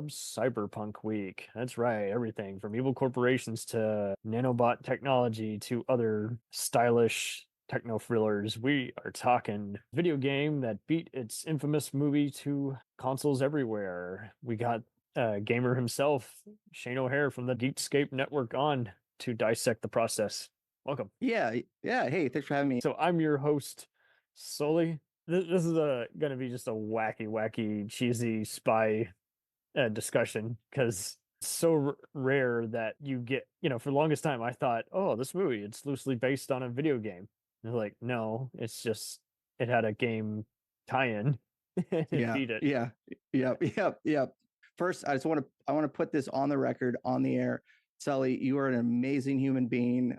loves Cyberpunk Week. That's right, everything from evil corporations to nanobot technology to other stylish techno thrillers. We are talking video game that beat its infamous movie to consoles everywhere. We got gamer himself, Shane O'Hare from the Geekscape Network on to dissect the process. Welcome. Yeah, yeah. Hey, thanks for having me. So I'm your host, Sully. This is going to be just a wacky, cheesy spy discussion because it's so rare that you get, for the longest time, I thought, oh, this movie, it's loosely based on a video game. And they're like, no, it's just, it had a game tie-in. It Yeah, beat it. yeah, yeah. First, I want to put this on the record, on the air. Sully, you are an amazing human being.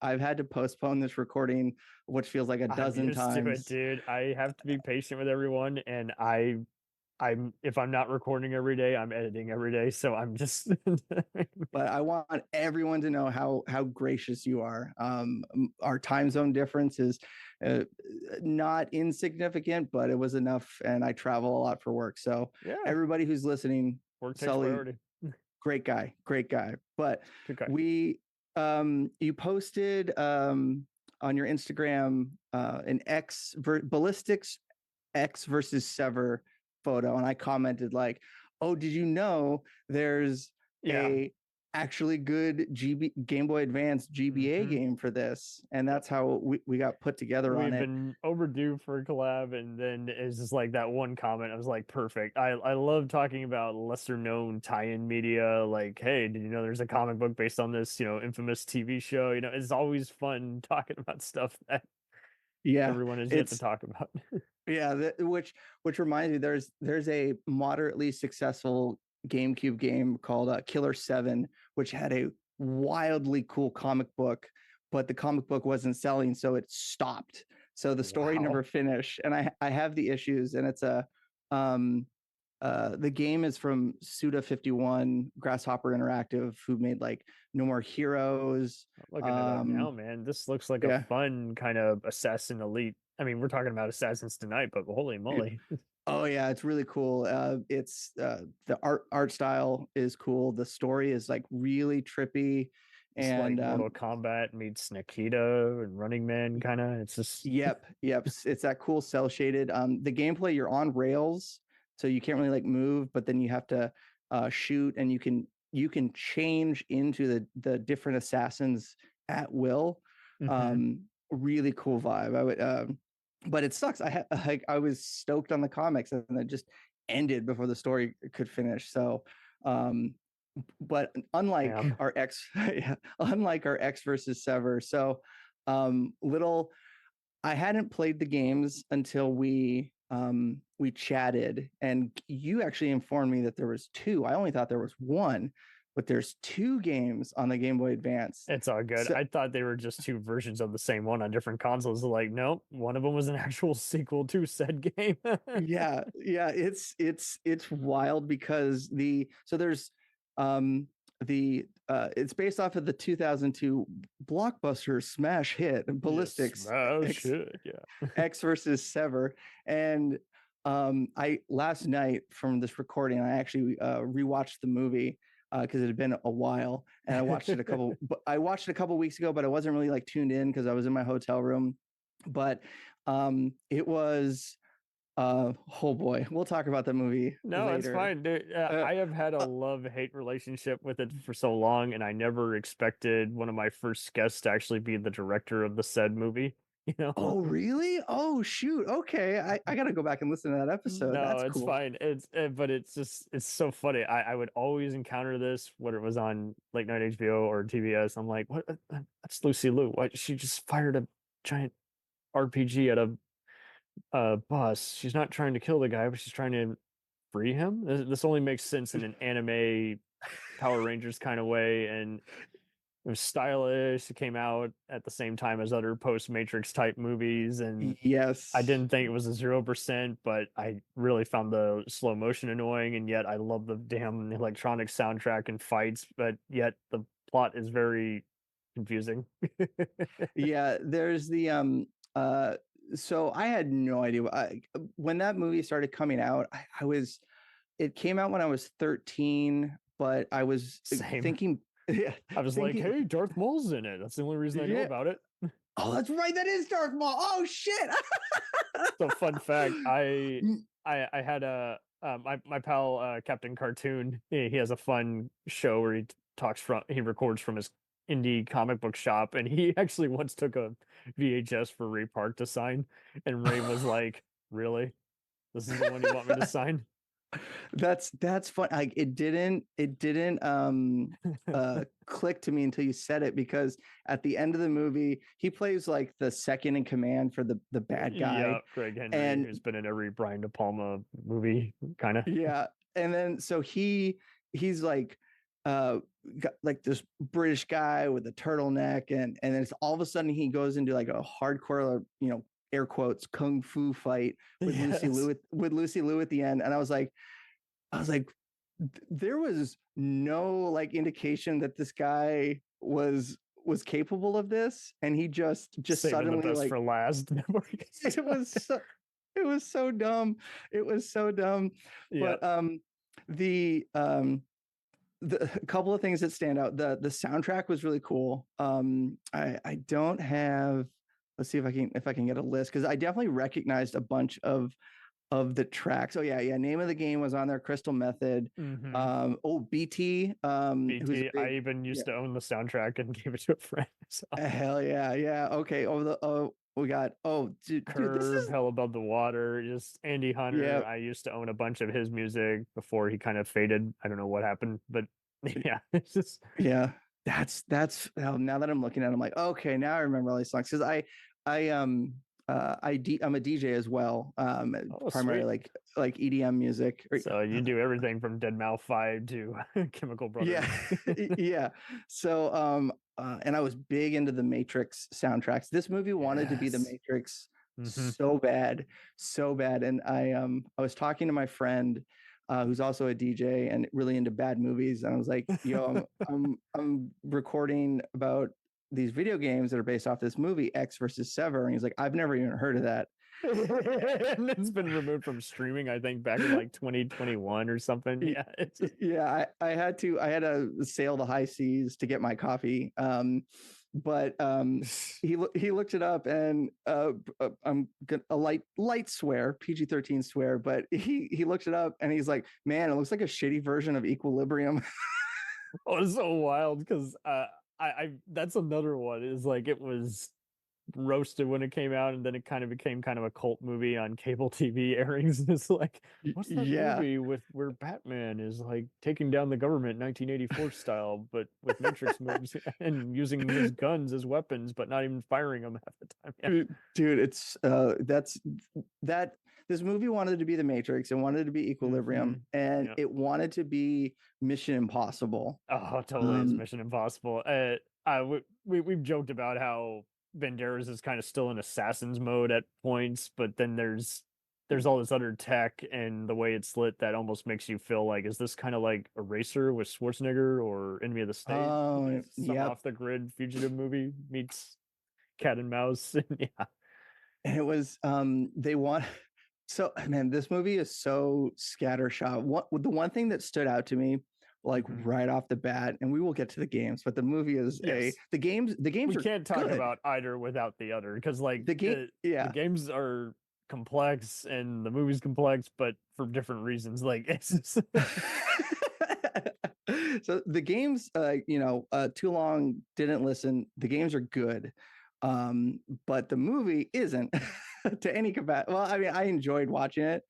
I've had to postpone this recording, which feels like a I'm dozen used to it, times. dude. I have to be patient with everyone, and I'm if I'm not recording every day, I'm editing every day. So I'm just But I want everyone to know how gracious you are. Our time zone difference is uh, not insignificant, but it was enough, and I travel a lot for work. So yeah, everybody who's listening, work takes Sully, priority. great guy, great guy. But Good guy. you posted on your Instagram an ballistics X versus Sever photo, and I commented like, "Oh, did you know there's Yeah. a actually good Game Boy Advance GBA hmm game for this?" And that's how we got put together on We've it. been overdue for a collab, and then it's just like that one comment. I was like, perfect. I love talking about lesser known tie-in media. Like, hey, did you know there's a comic book based on this, infamous TV show? It's always fun talking about stuff that Yeah, everyone has yet to it's talk about. yeah, which reminds me, there's a moderately successful GameCube game called Killer 7, which had a wildly cool comic book, but the comic book wasn't selling, so it stopped. So the story never Wow. finished, and I have the issues, and it's a um the game is from Suda 51 Grasshopper Interactive, who made like No More Heroes. I'm looking it up now, Um, man. This llooks like a yeah, fun kind of Assassin Elite. I mean, we're talking about Assassins tonight, but holy moly. oh yeah, it's really cool. It's the art style is cool. The story is like really trippy, It's like and Mortal Kombat meets Nikita and Running Man kind of. It's just yep, it's that cool cell shaded. The gameplay, you're on rails, so you can't really like move, but then you have to shoot, and you can change into the different assassins at will. Mhm. Really cool vibe. I would but it sucks. I was stoked on the comics, and it just ended before the story could finish. So um but unlike Damn. our X unlike our X versus Sever. So little I hadn't played the games until we chatted, and you actually informed me that there was two. I only thought there was one, but there's two games on the Game Boy Advance. It's all good. So I thought they were just two versions of the same one on different consoles. Like, nope, one of them was an actual sequel to said game. yeah, it's wild because there's um it's based off of the 2002 blockbuster smash hit Yes, Ballistics smash X it. Yeah. X versus Sever. And I last night from this recording, I actually rewatched the movie because it had been a while, and I watched it a couple weeks ago, but I wasn't really like tuned in because I was in my hotel room. But it was oh boy, we'll talk about the movie No, it's later. fine, dude. Uh, I have had a uh, love-hate relationship with it for so long, and I never expected one of my first guests to actually be the director of the said movie. You know? oh really? Oh shoot. Okay, I gotta go back and listen to that episode. No, That's it's cool. fine. But it's just it's so funny. I would always encounter this, whether it was on late night HBO or TBS. I'm like, what? That's Lucy Liu. Why she just fired a giant RPG at a bus? She's not trying to kill the guy, but she's trying to free him. This only makes sense in an anime Power Rangers kind of way, and it was stylish. It came out at the same time as other post Matrix type movies, and I Yes. didn't think it was a 0%, but I really found the slow motion annoying, and yet I love the damn electronic soundtrack and fights, but yet the plot is very confusing. Yeah, there's the so I had no idea when that movie started coming out. I was it came out when I was 13, but I was Same. thinking, yeah, I was like, hey, Darth Maul's in it. That's the only reason I know about it. Oh, that's right. That is Darth Maul. Oh shit. So fun fact, I had a my pal Captain Cartoon. He has a fun show where he records from his indie comic book shop, and he actually once took a VHS for Ray Park to sign, and Ray was like, "Really? This is the one you want me to sign?" That's fun. Like it didn't click to me until you said it, because at the end of the movie he plays like the second in command for the bad guy. Yeah, Greg Henry, and who's been in every Brian De Palma movie, kind of. yeah, and then so he's like got like this British guy with a turtleneck, and then it's all of a sudden he goes into like a hardcore, air quotes, kung fu fight with Lucy Liu at the end. And I was like, there was no like indication that this guy was capable of this, and he just Saving suddenly the best like for last. it was so dumb. It was so dumb. Yeah. But the couple of things that stand out, the soundtrack was really cool. I don't have, let's see if I can get a list, because I definitely recognized a bunch of the tracks. Oh yeah, Name of the Game was on there. Crystal Method. BT. BT. I even used to own the soundtrack and gave it to a friend. So. Hell yeah. Okay. We got dude, Curve, this is Hell Above the Water, just Andy Hunter. Yeah. I used to own a bunch of his music before he kind of faded. I don't know what happened, but yeah, it's just that's now that I'm looking at it, I'm like, okay, now I remember all these songs, because I'm a DJ as well, primarily sweet. like EDM music. So you do everything from Dead Mouse 5 to Chemical Brothers. Yeah. So and I was big into the Matrix soundtracks. This movie wanted to be the Matrix so bad. And I was talking to my friend who's also a DJ and really into bad movies, and I was like, yo, I'm recording about these video games that are based off this movie, X versus Sever. And he's like, I've never even heard of that. And it's been removed from streaming, I think, back in like 2021 or something. Yeah. I had to sail the high seas to get my copy. But he looked it up, and I'm a light swear, PG-13 swear, but he looked it up and he's like, man, it looks like a shitty version of Equilibrium. Oh, it's so wild, because I that's another one, is like it was roasted when it came out, and then it kind of became kind of a cult movie on cable TV airings. It's like, what's that movie with where Batman is like taking down the government 1984 style, but with Matrix moves and using his guns as weapons, but not even firing them half the time. Yeah. Dude, it's this movie wanted to be the Matrix, and wanted to be Equilibrium, and it wanted to be Mission Impossible. Oh, totally, it's Mission Impossible. We've joked about how Banderas is kind of still in assassin's mode at points, but then there's all this other tech, and the way it's lit that almost makes you feel like, is this kind of like Eraser with Schwarzenegger or Enemy of the State? Some off the grid fugitive movie meets Cat and Mouse. Yeah. And it was so, man, this movie is so scattershot. The one thing that stood out to me, like right off the bat, and we will get to the games, but the movie is the games we can't talk about either without the other, because like the games are complex and the movie's complex, but for different reasons. Like it's just... So the games, Too Long Didn't Listen, the games are good, but the movie isn't to any capacity. Well, I mean, I enjoyed watching it,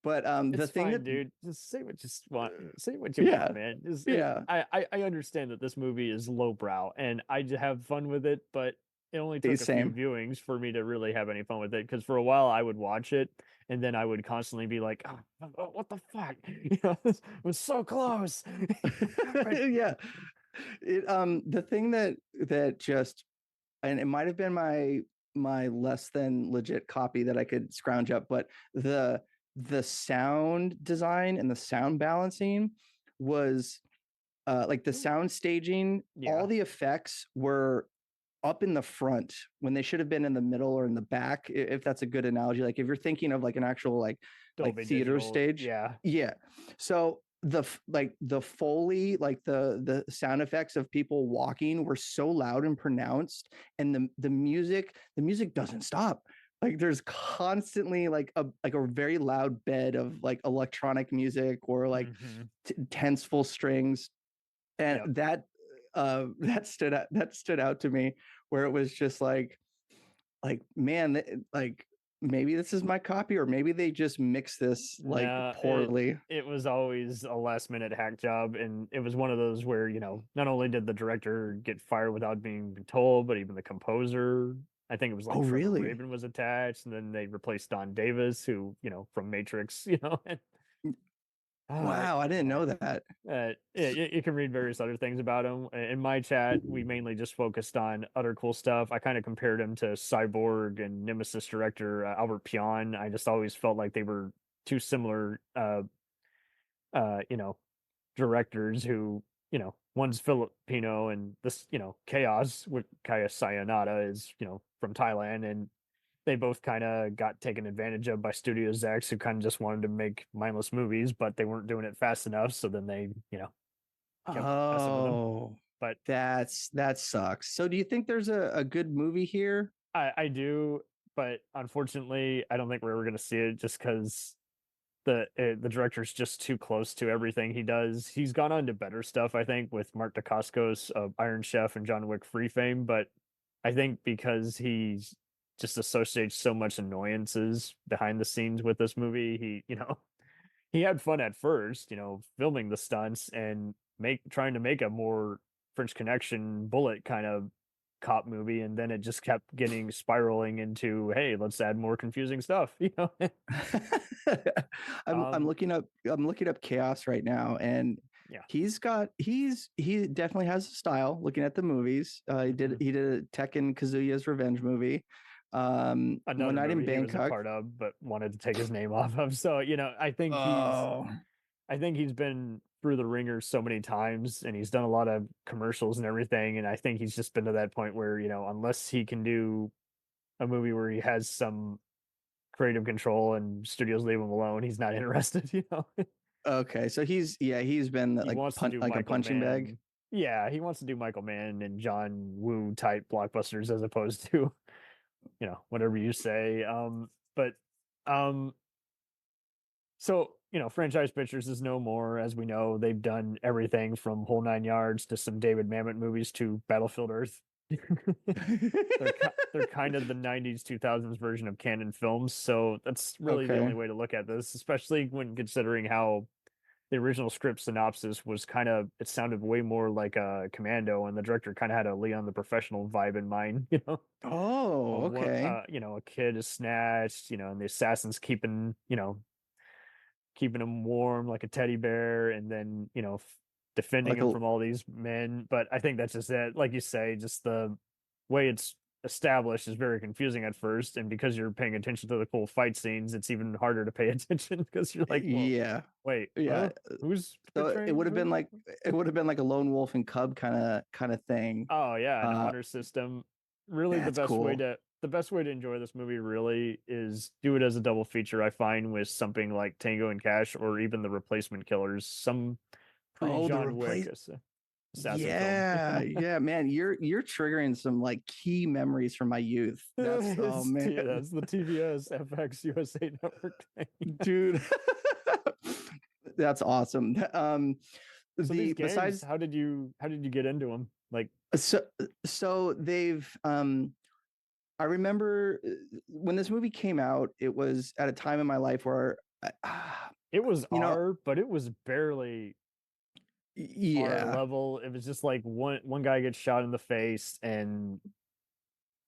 but the thing that, dude, just say what you want. Say what you want, man. I understand that this movie is lowbrow, and I just have fun with it, but it only took a few viewings for me to really have any fun with it. Because for a while I would watch it, and then I would constantly be like, "Oh, what the fuck?" This was so close. Yeah. The thing that just, and it might have been my less than legit copy that I could scrounge up, but the sound design and the sound balancing was like the sound staging, all the effects were up in the front when they should have been in the middle or in the back, if that's a good analogy. Like if you're thinking of like an actual like Dolby theater Digital, stage. yeah. Yeah. So the Foley, like the sound effects of people walking were so loud and pronounced, and the music doesn't stop. Like there's constantly like a very loud bed of like electronic music or like Hmm. tense full strings, and Yep. that stood out to me, where it was just like man, like maybe this is my copy, or maybe they just mix this like No, poorly. it was always a last minute hack job, and it was one of those where, not only did the director get fired without being told, but even the composer. I think it was Oh like Trevor really? Rabin was attached, and then they replaced Don Davis, who, from Matrix, and Wow, I didn't yeah. know that. Yeah, you can read various other things about him. In my chat, we mainly just focused on other cool stuff. I kind of compared him to Cyborg and Nemesis director Albert Pion. I just always felt like they were two similar, uh, you know, directors who, one's Filipino and this, Chaos with Kaya Sayanada is, from Thailand, and they both kind of got taken advantage of by Studio X, who kind of just wanted to make mindless movies, but they weren't doing it fast enough. So then they, kept messing with them. Oh, But that sucks. So do you think there's a good movie here? I do, but unfortunately, I don't think we're ever going to see it just because the director's just too close to everything he does. He's gone on to better stuff, I think, with Mark Dacascos of Iron Chef and John Wick Free Fame, but I think because he's just associates so much annoyances behind the scenes with this movie, he had fun at first, filming the stunts and make trying to make a more French Connection bullet kind of cop movie, and then it just kept getting spiraling into, hey, let's add more confusing stuff, I'm um looking up Chaos right now, and yeah. he definitely has a style. Looking at the movies, he did Mhm. he did a Tekken Kazuya's Revenge movie, One Another Night in movie he was a Bangkok. part of but wanted to take his name off of, so Oh, I think he's been through the ringer so many times, and he's done a lot of commercials and everything, and I think he's just been to that point where, unless he can do a movie where he has some creative control and studios leave him alone, he's not interested, okay. So he's been He wants to do like a Michael punching bag. Mann. Yeah, he wants to do Michael Mann and John Woo type blockbusters as opposed to, whatever you say. But um so, Franchise Pictures is no more. As we know, they've done everything from Whole Nine Yards to some David Mamet movies to Battlefield Earth. They're kind of the 90s 2000s version of canon films, so that's really the Okay. only way to look at this, especially when considering how the original script synopsis was kind of, it sounded way more like a Commando, and the director kind of had a Leon the Professional vibe in mind, Oh, okay. a kid is snatched, and the assassin's keeping him warm like a teddy bear, and then, defending Like him a from all these men. But I think that's just it. Like you say, just the way it's established is very confusing at first, and because you're paying attention to the cool fight scenes, it's even harder to pay attention because you're like, well, yeah. wait, Yeah. huh? Who's So portraying who? it would have been like a lone wolf and cub kind of thing. Oh yeah, an Uh honor system. Really, that's cool. the best way to enjoy this movie really is do it as a double feature. I find with something like Tango and Cash or even The Replacement Killers, some pre Oh, the John Wick replace. assassin film. Yeah, yeah, man. You're triggering some like key memories from my youth. That's oh man, That's the TBS FX USA network thing. dude. That's awesome. So these The games, besides how did you get into them? Like, so so they've I remember when this movie came out, it was at a time in my life where it was you know, but it was barely R yeah. level. It was just like one guy gets shot in the face, and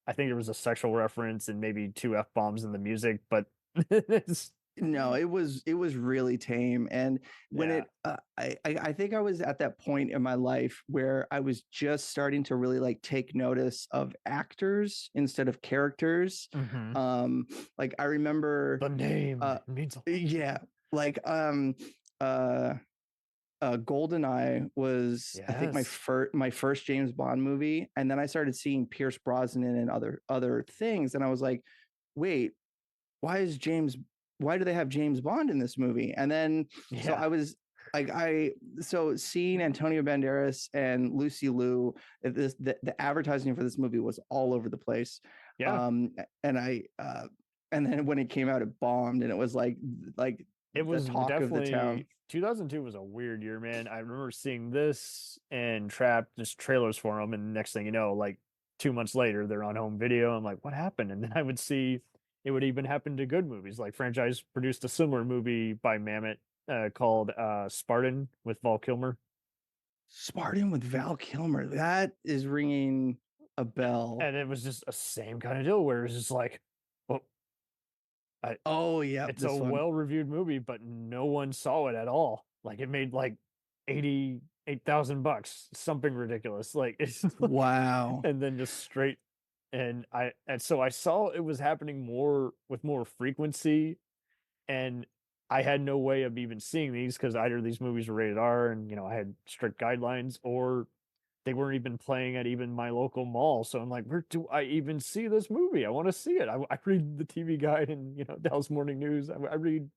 I think there was a sexual reference and maybe two F bombs in the music, but it's No, it was really tame, and when yeah. I think I was at that point in my life where I was just starting to really like take notice of actors instead of characters. Hmm. Um, like I remember, The name uh, means a lot. yeah, like uh GoldenEye was, I think, Yes. my first James Bond movie, and then I started seeing Pierce Brosnan and other things, and I was like, wait, why is James? Why do they have James Bond in this movie? And then so Yeah. I was like, so seeing Antonio Banderas and Lucy Liu, the advertising for this movie was all over the place. Yeah. Um, and and then when it came out, it bombed, and it was like It the was talk of the town. definitely 2002 was a weird year, man. I remember seeing this and Trapped, just trailers for them, and next thing you know, like 2 months later, they're on home video. I'm like, what happened? And then I would see it would even happen to good movies. Like franchise produced a similar movie by Mamet called Spartan with Val Kilmer, Spartan with Val Kilmer. That is ringing a bell. and it was just a same kind of deal where it's just like, well, I, Oh, yeah, it's a this one. well-reviewed movie, but no one saw it at all. Like it made like 88,000 bucks, something ridiculous. Like it's Wow. and then just straight and so I saw it was happening more with more frequency, and I had no way of even seeing these because either these movies were rated R and I had strict guidelines, or they weren't even playing at even my local mall. So I'm like, where do I even see this movie? I want to see it. I read the TV Guide and Dallas Morning News. I read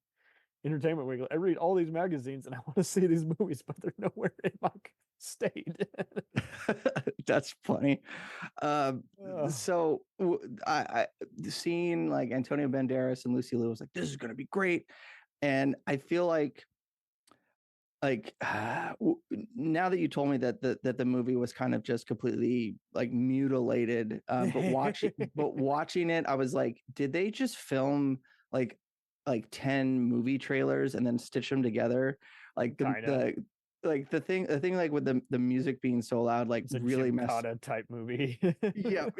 Entertainment Weekly. I read all these magazines and I want to see these movies, but they're nowhere in my state. That's funny. Oh, So I seeing like Antonio Banderas and Lucy Liu was like, this is gonna be great, and I feel like now that you told me that the movie was kind of just completely like mutilated, but watching it, I was like, did they just film like 10 movie trailers and then stitch them together? Like kind of. the thing like with the music being so loud, like It's a really messed. Gymkhana type movie. Yep.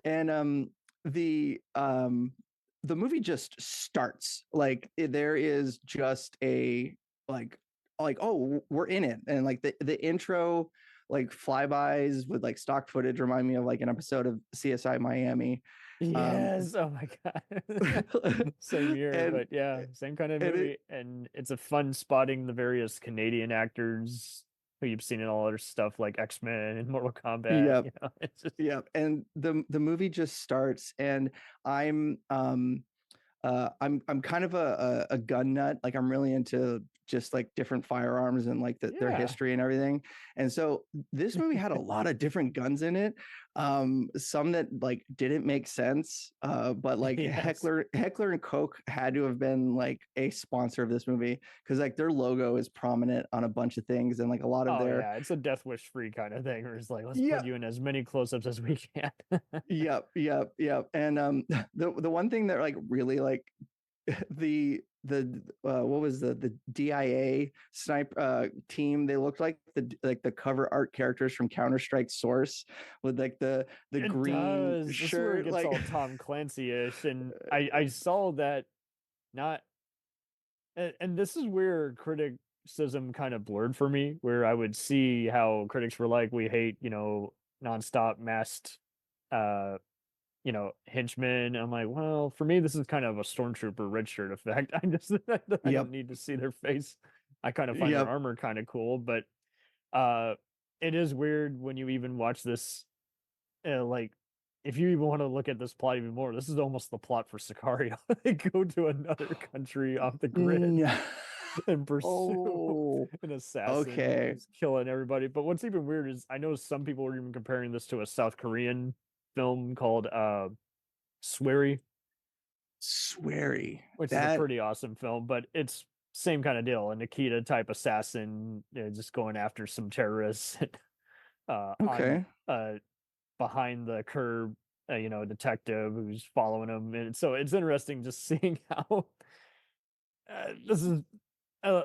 And the movie just starts like there is just a like oh, we're in it, and like the intro like flybys with like stock footage remind me of like an episode of CSI Miami. um Yes. Oh my God. Same year, and but yeah, same kind of and it movie. And it's a fun spotting the various Canadian actors who you've seen in all other stuff like X-Men and Mortal Kombat. yeah, It's just and the movie just starts, and i'm um I'm kind of a gun nut. Like I'm really into just like different firearms and like their yeah. history and everything. And so this movie had a lot of different guns in it. Some that like didn't make sense. But like Yes. Heckler and Koch had to have been like a sponsor of this movie because like their logo is prominent on a bunch of things, and like a lot of Oh their. yeah, it's a death wish free kind of thing where it's like, let's Yeah. put you in as many close-ups as we can. Yep. And the one thing that like really like the what was the DIA snipe team, they looked like the cover art characters from Counter-Strike Source with like the It green does. This is where it shirt gets like. all Tom Clancy-ish, and I saw that not and this is where criticism kind of blurred for me, where I would see how critics were like, we hate, nonstop masked uh henchmen. I'm like, well, for me, this is kind of a stormtrooper red shirt effect. I Yep. don't need to see their face. I kind of find their Yep. armor kind of cool, but uh it is weird when you even watch this, like if you even want to look at this plot even more, this is almost the plot for Sicario. They go to another country off the grid Mm. and pursue Oh, an assassin okay. who's killing everybody. But what's even weird is I know some people are even comparing this to a South Korean film called Swery, Sweary. which is a That pretty awesome film, but it's same kind of deal. A Nikita type assassin, just going after some terrorists on okay. behind the curb, detective who's following him. And so it's interesting just seeing how this is, uh,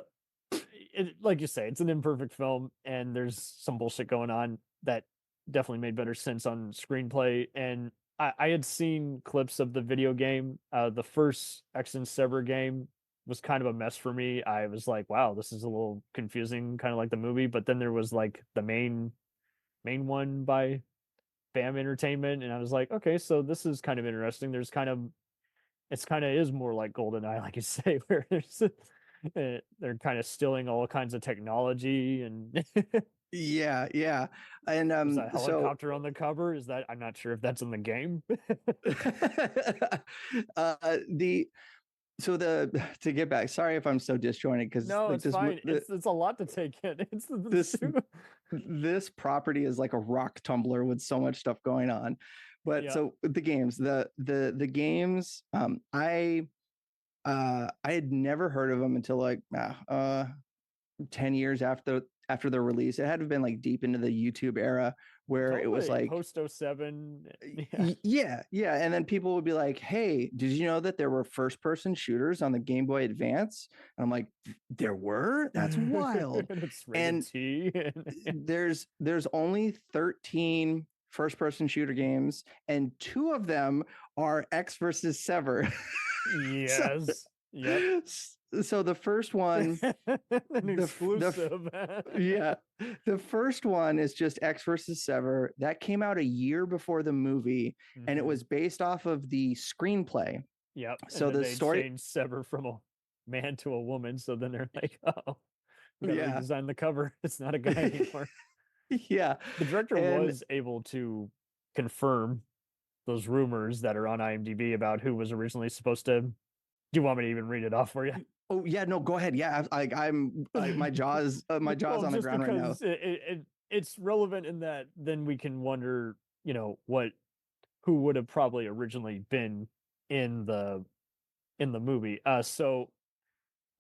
like you say, it's an imperfect film, and there's some bullshit going on that definitely made better sense on screenplay. And I had seen clips of the video game. The first X and Sever game was kind of a mess for me. I was like, wow, this is a little confusing, kind of like the movie. But then there was like the main one by BAM Entertainment, and I was like, okay, so this is kind of interesting. There's kind of it's kind of is more like GoldenEye, like you say, where They're kind of stealing all kinds of technology, and Yeah. And there's a so helicopter on the cover. Is that? I'm not sure if that's in the game. the so the to get back, sorry if I'm so disjointed because No, like it's fine. It's a lot to take in. this this property is like a rock tumbler with so much stuff going on. But Yeah, so the games, the games, I had never heard of them until like 10 years after their release. It had to have been like deep into the YouTube era where it was totally. like Post '07. Yeah. yeah. And then people would be like, hey, did you know that there were first person shooters on the Game Boy Advance? And I'm like, there were? That's wild. And it's rated And T. there's only 13 first person shooter games, and two of them are X versus Sever. so, Yes. Yep. so the first one, An the exclusive. yeah, the first one is just X versus Sever. That came out a year before the movie, and it Mhm. was based off of the screenplay. Yep. And So then the they story, changed Sever from a man to a woman. So then they're like, oh, we got to yeah, redesign the cover. It's not a guy anymore. yeah, The director and was able to confirm those rumors that are on IMDb about who was originally supposed to. Do you want me to even read it off for you? oh yeah, no, go ahead. Yeah, my jaw's Well, on the just ground right now. because it's relevant in that then we can wonder, what who would have probably originally been in the movie.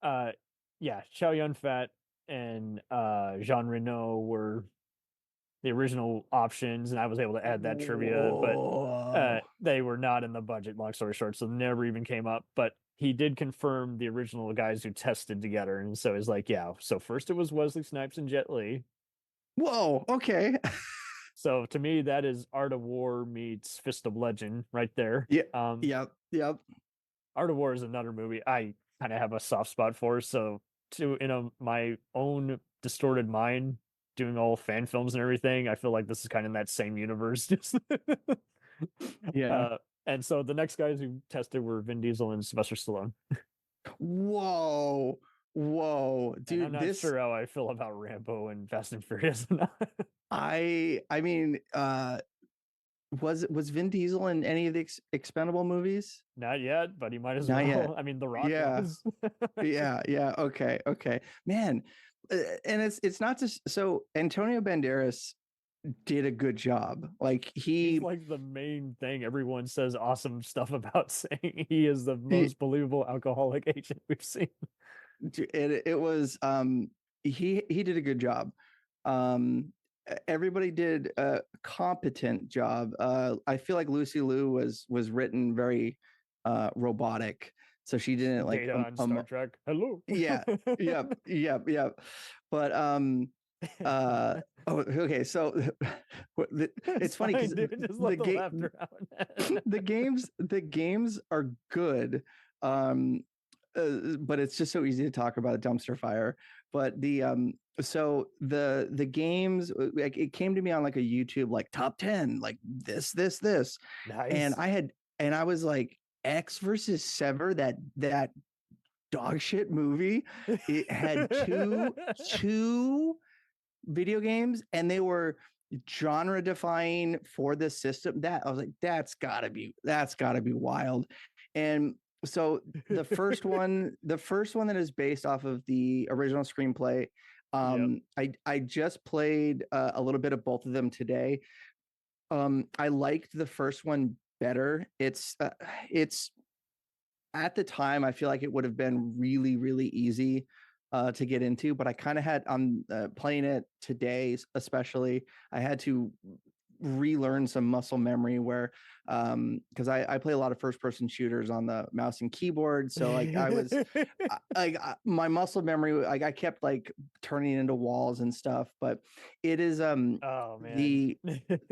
Uh yeah, Chow Yun Fat and Jean Reno were the original options, and I was able to add that trivia, but Whoa. they were not in the budget, long story short, so never even came up. But he did confirm the original guys who tested together, and so he's like, yeah, so first it was Wesley Snipes and Jet Li. Whoa, okay. So to me, that is Art of War meets Fist of Legend right there. Yeah, yep. Art of War is another movie I kind of have a soft spot for. So to my own distorted mind, doing all fan films and everything, I feel like this is kind of in that same universe. Yeah. uh, and so the next guys who tested were Vin Diesel and Sylvester Stallone. Whoa. Whoa. And I'm Dude, not this sure how I feel about Rambo and Fast and Furious. I mean, was Vin Diesel in any of the expendable movies? Not yet, but he might as Not yet. well. I mean, The Rock Yeah. was. Yeah. Okay. Man, and it's not just so Antonio Banderas did a good job. Like He's like the main thing everyone says awesome stuff about, saying he is the most believable alcoholic agent we've seen. it was he did a good job. Everybody did a competent job. I feel like Lucy Liu was written very robotic, so she didn't like Data on Star Trek. Hello. yeah, yep. But oh, okay. So it's funny fine, because dude. Just the let the game laughter out. the games are good. But it's just so easy to talk about a dumpster fire. But so the games, like it came to me on like a YouTube like top 10, like this, and Nice. I was like, X versus Sever, that dog shit movie. It had two video games, and they were genre defying for this system. That I was like, that's gotta be wild. And so the first one that is based off of the original screenplay, Yep. I just played a little bit of both of them today. I liked the first one better. It's at the time I feel like it would have been really really easy to get into, but I kind of had on playing it today especially, I had to relearn some muscle memory where because I play a lot of first person shooters on the mouse and keyboard, so like my muscle memory, like I kept like turning into walls and stuff. But it is Oh man.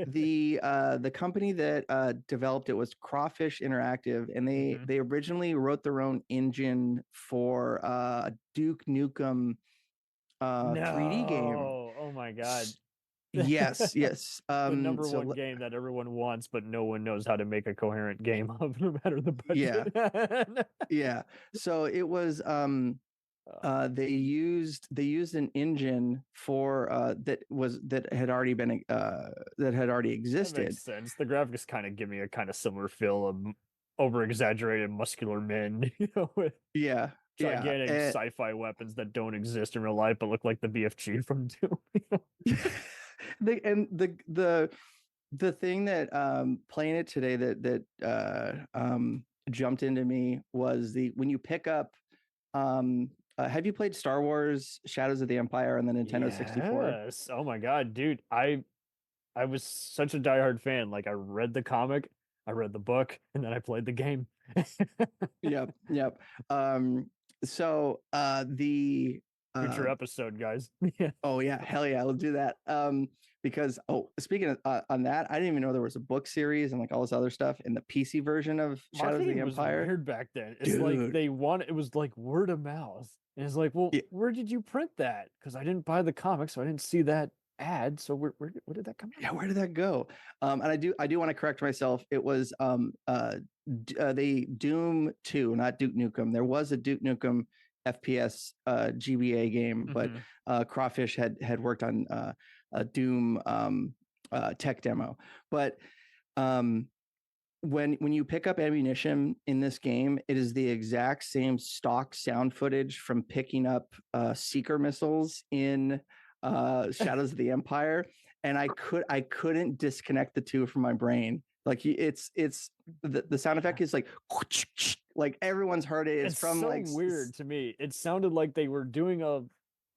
the company that developed it was Crawfish Interactive, and Mhm. they originally wrote their own engine for Duke Nukem 3D game. No. Oh my god. Yes. The number So one game that everyone wants, but no one knows how to make a coherent game of, no matter the yeah, budget. yeah. So it was They used an engine for that had already That makes existed. sense. The graphics kind of give me a kind of similar feel of over exaggerated muscular men, with Yeah, yeah, gigantic and sci-fi weapons that don't exist in real life but look like the BFG from Doom. the thing that playing it today jumped into me was the when you pick up have you played Star Wars Shadows of the Empire on the Nintendo 64? Yes. Oh my God, dude. I was such a diehard fan. Like I read the comic, I read the book, and then I played the game. Yep, yep. So the Future episode, guys. Yeah. oh yeah, hell yeah, we'll do that. Because speaking of on that, I didn't even know there was a book series and like all this other stuff in the PC version of Shadows of the Marketing was Empire. weird back then. It's like Dude, it was like word of mouth. And it's like, well, yeah, where did you print that? Because I didn't buy the comic, so I didn't see that ad. So where did that come yeah, out? where did that go? And I do want to correct myself. It was the Doom 2, not Duke Nukem. There was a Duke Nukem FPS GBA game, but Crawfish had worked on a Doom tech demo. But um, when you pick up ammunition in this game, it is the exact same stock sound footage from picking up seeker missiles in Shadows of the Empire, and I couldn't disconnect the two from my brain. Like it's the sound effect is like everyone's heard it. It's It's from so like weird to me. It sounded like they were doing a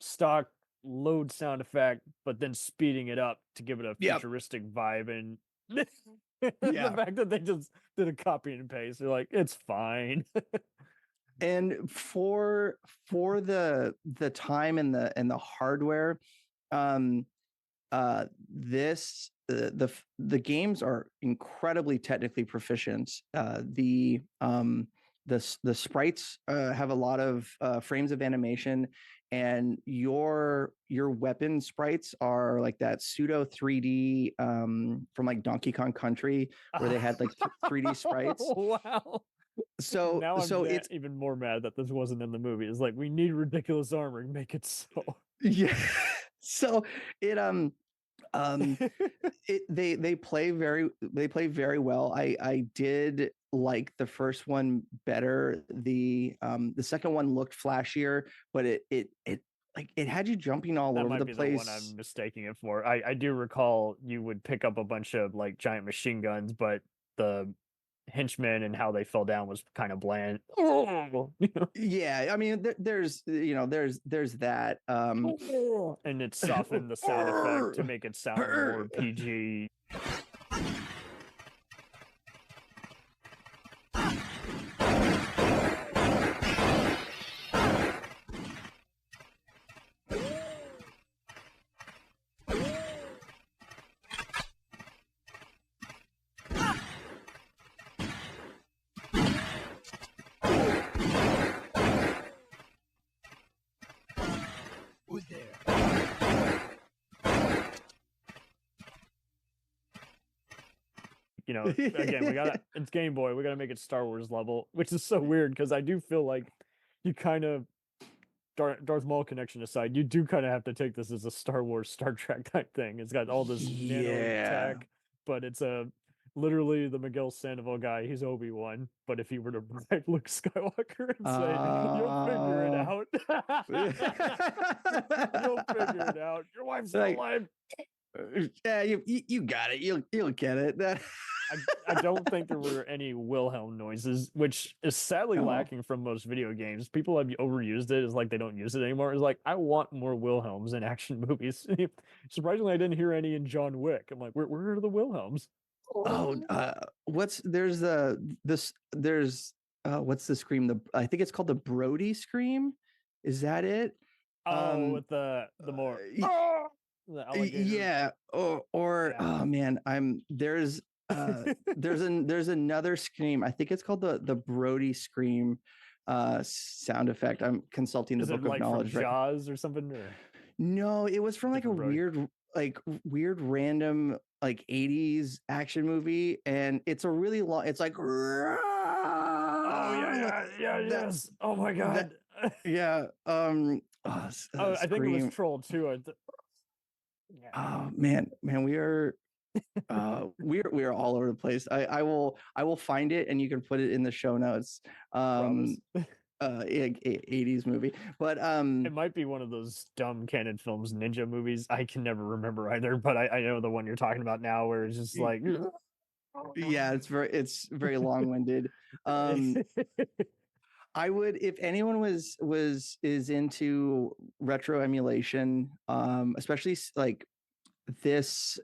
stock load sound effect, but then speeding it up to give it a yep, futuristic vibe. And the yeah. fact that they just did a copy and paste, they're like, it's fine. And for the time and the hardware, um this the games are incredibly technically proficient. The sprites have a lot of frames of animation, and your weapon sprites are like that pseudo 3D from like Donkey Kong Country, where they had like 3D sprites. Wow. So Now I'm it's even more mad that this wasn't in the movie. It's like we need ridiculous armor and make it so. yeah. So it they play very well. I did like the first one better. The second one looked flashier, but it like it had you jumping all That over might the be the one I'm place. mistaking it for. I do recall you would pick up a bunch of like giant machine guns, but the henchmen and how they fell down was kind of bland. Yeah, I mean there's there's that And it softened the sound effect to make it sound more PG. Again, it's Game Boy. We gotta make it Star Wars level, which is so weird because I do feel like you kind of Darth Maul connection aside, you do kind of have to take this as a Star Wars, Star Trek type thing. It's got all this yeah. nanotech, but it's literally the Miguel Sandoval guy. He's Obi-Wan, but if he were to write Luke Skywalker and say, "You'll figure it out," you'll figure it out. Your wife's still like, alive. yeah, you got it. You'll get it. I don't think there were any Wilhelm noises, which is sadly lacking from most video games. People have overused it. It's like they don't use it anymore. It's like I want more Wilhelms in action movies. Surprisingly, I didn't hear any in John Wick. I'm like, where are the Wilhelms? Oh, what's there's what's the scream? I think it's called the Brody scream. Is that it? With the more the alligator. Yeah. Or Yeah. oh man, there's there's another scream. I think it's called the Brody scream sound effect. I'm consulting the Is it book of like knowledge from Jaws or something? Or no, it was from like a different Brody? weird random like 80s action movie, and it's a really long it's like Oh yeah, that yes. Oh my that god. Yeah. Oh, I think it was Scream. Troll too. Yeah, Oh man, we are all over the place. I will find it and you can put it in the show notes. promise. 80s movie. But It might be one of those dumb canon films, ninja movies. I can never remember either, but I know the one you're talking about now, where it's just like, yeah, it's very long-winded. Um I would, if anyone is into retro emulation, especially like this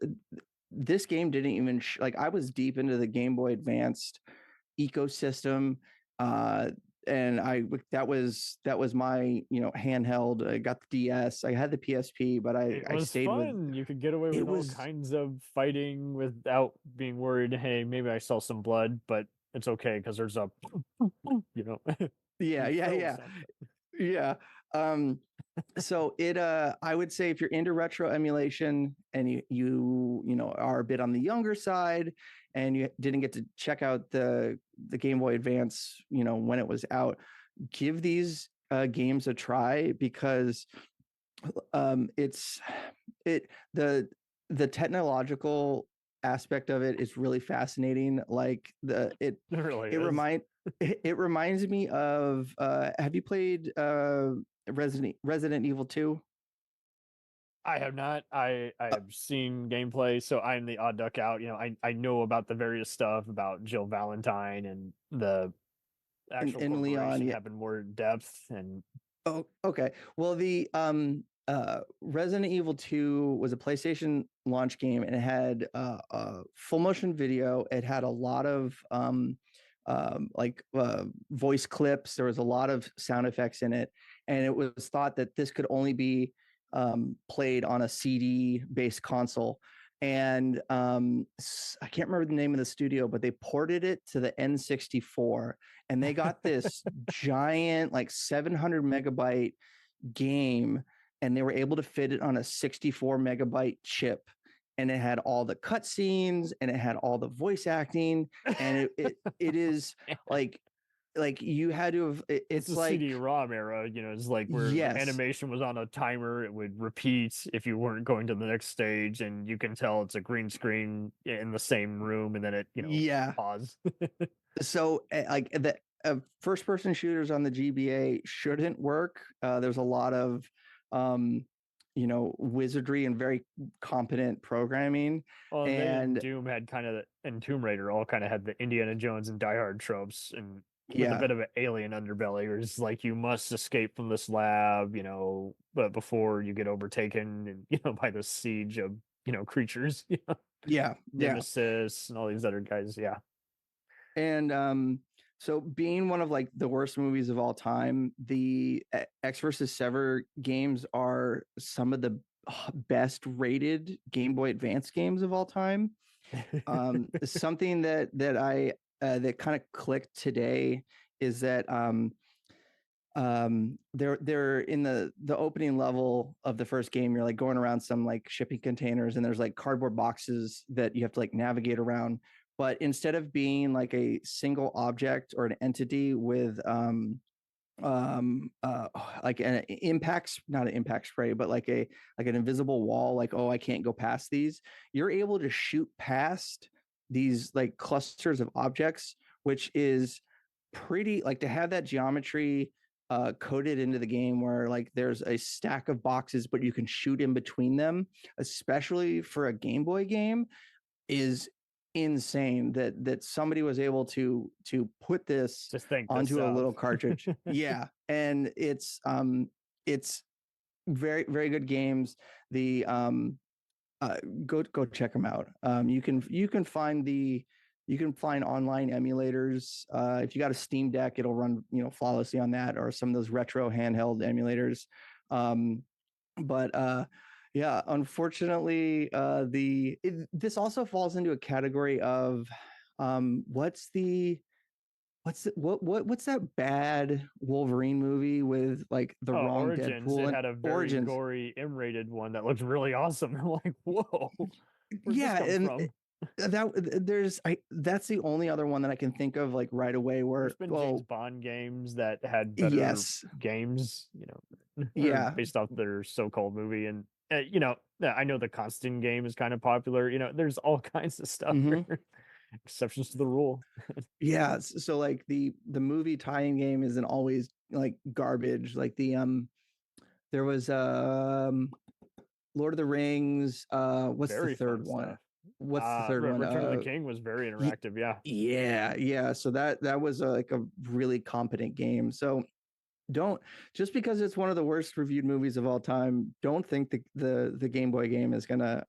this game didn't even like I was deep into the Game Boy Advanced ecosystem, uh, and that was my handheld. I got the DS, I had the PSP, but I it I was stayed with fun. You could get away it with all was kinds of fighting without being worried. Hey, maybe I saw some blood, but it's okay because there's a, you know, yeah, you yeah, killed yeah, something. yeah. Um, so I would say if you're into retro emulation and you are a bit on the younger side and you didn't get to check out the Game Boy Advance when it was out, give these games a try, because it's it the technological aspect of it is really fascinating. Like It really it is. remind it reminds me of have you played Resident Evil 2? I have not. I have seen gameplay, so I'm the odd duck out. I know about the various stuff about Jill Valentine and the actual In Leon, corporation yeah. having more depth and Oh, okay. Well, the Resident Evil 2 was a PlayStation launch game, and it had full motion video. It had a lot of like voice clips. There was a lot of sound effects in it, and it was thought that this could only be played on a CD based console. And I can't remember the name of the studio, but they ported it to the N64, and they got this giant, like 700 megabyte game, and they were able to fit it on a 64 megabyte chip, and it had all the cutscenes and it had all the voice acting, and it is like you had to have it's it's the like CD-ROM era. It's like where the yes, animation was on a timer. It would repeat if you weren't going to the next stage, and you can tell it's a green screen in the same room, and then it, yeah. pause. So like the first person shooters on the GBA shouldn't work. There's a lot of um wizardry and very competent programming. Well, and they and And Doom had kind of, and Tomb Raider all kind of had the Indiana Jones and Die Hard tropes, and with a yeah, bit of an alien underbelly, where it's like you must escape from this lab, but before you get overtaken, and by the siege of creatures, yeah, yeah. Nemesis and all these other guys. Yeah. And so being one of like the worst movies of all time, the X versus Sever games are some of the best rated Game Boy Advance games of all time. Something that kind of clicked today is that they're in the opening level of the first game. You're like going around some like shipping containers, and there's like cardboard boxes that you have to like navigate around. But instead of being like a single object or an entity with like an impact, not an impact spray, but like an invisible wall, like, oh, I can't go past these, you're able to shoot past these like clusters of objects, which is pretty, like, to have that geometry coded into the game, where like there's a stack of boxes but you can shoot in between them, especially for a Game Boy game, is insane that somebody was able to put this Just think this onto a out. little cartridge. Yeah, and it's very very good games. The go check them out. You can find online emulators. If you got a Steam Deck, it'll run flawlessly on that, or some of those retro handheld emulators. But yeah, unfortunately, this also falls into a category of what's that bad Wolverine movie with like the Oh, wrong Origins. It Deadpool? And had a very Origins. gory M-rated one that looked really awesome. I'm like, whoa, where'd this Yeah, come and from? that's the only other one that I can think of like right away where There's been James Bond games that had better yes, games, or yeah, based off their so-called movie. And I know the Constant game is kind of popular. There's all kinds of stuff. hmm Exceptions to the rule. yeah. So like the movie tie-in game isn't always like garbage. Like there was Lord of the Rings. What's the Very third fun one? stuff. What's the third one? Return of the King was very interactive. Yeah. Yeah. So that was like a really competent game. So don't, just because it's one of the worst reviewed movies of all time, don't think the Game Boy game is gonna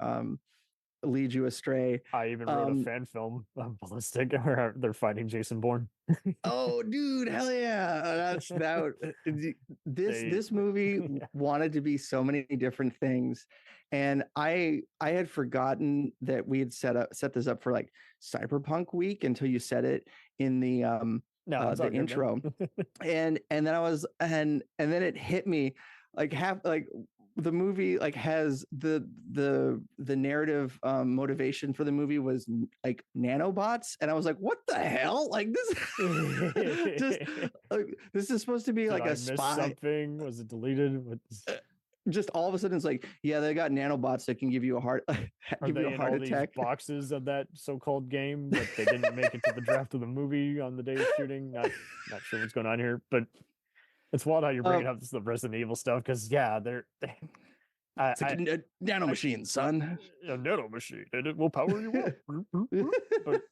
lead you astray. I even wrote a fan film, Ballistic, where they're fighting Jason Bourne. Oh, dude, hell yeah! That's that. This movie Yeah. wanted to be so many different things, and I had forgotten that we had set this up for like Cyberpunk week until you said it in the No, it's all the good, intro, and then I was and then it hit me like the movie like has the narrative motivation for the movie was like nanobots, and I was like, what the hell, like this just like, this is supposed to be Did like I a miss spy. something? Was it deleted? Just all of a sudden it's like, yeah, they got nanobots that can give you a heart Are give you they a in heart all these attack. boxes of that so-called game that they didn't make it to the draft of the movie on the day of shooting? Not sure what's going on here, but it's wild how you're bringing up the Resident Evil stuff because yeah, it's like a nano machine, son. A nano machine and it will power you up. But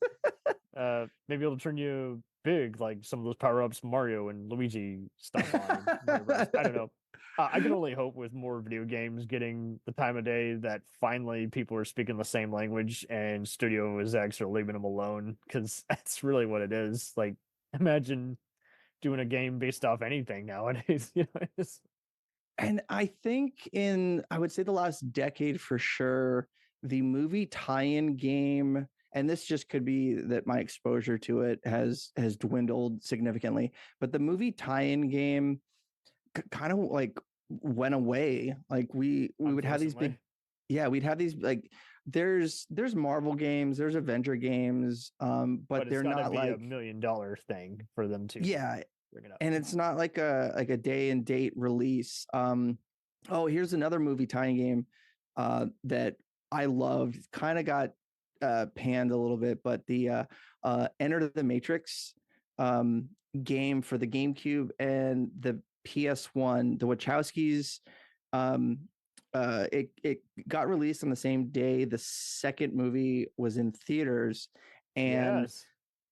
maybe it'll turn you big like some of those power-ups Mario and Luigi stuff on Mario Bros. I don't know. I can only hope with more video games getting the time of day that finally people are speaking the same language and studio execs are leaving them alone, because that's really what it is. Like, imagine doing a game based off anything nowadays. And I think I would say the last decade for sure, the movie tie-in game, and this just could be that my exposure to it has dwindled significantly, but the movie tie-in game kind of like went away. Like we would have these big, yeah, we'd have these like there's Marvel games, there's Avenger games, but they're not like $1 million thing for them to bring it up. And it's not like a day and date release. Oh, here's another movie tie-in game that I loved. Kind of got panned a little bit, but the Enter the Matrix game for the GameCube and the PS1, the Wachowskis. It got released on the same day the second movie was in theaters, and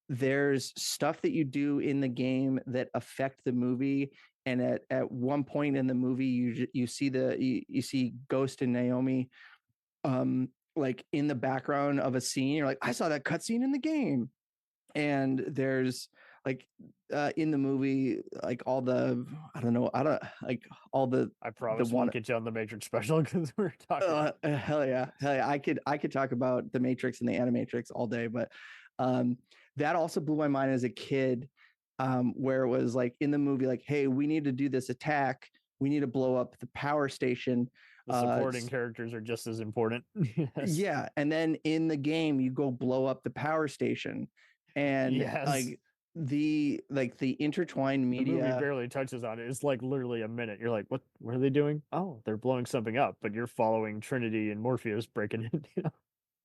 there's stuff that you do in the game that affect the movie. And at one point in the movie, you see Ghost and Naomi like in the background of a scene. You're like, I saw that cutscene in the game. And there's like in the movie, like all the I promise we'll get you on the Matrix special because we're talking. Hell yeah. I could talk about the Matrix and the Animatrix all day, but that also blew my mind as a kid, where it was like in the movie, like, hey, we need to do this attack. We need to blow up the power station. The supporting characters are just as important. Yes. Yeah. And then in the game, you go blow up the power station. And like the intertwined media. The movie barely touches on it. It's like literally a minute. You're like, what are they doing? Oh, they're blowing something up, but you're following Trinity and Morpheus breaking it.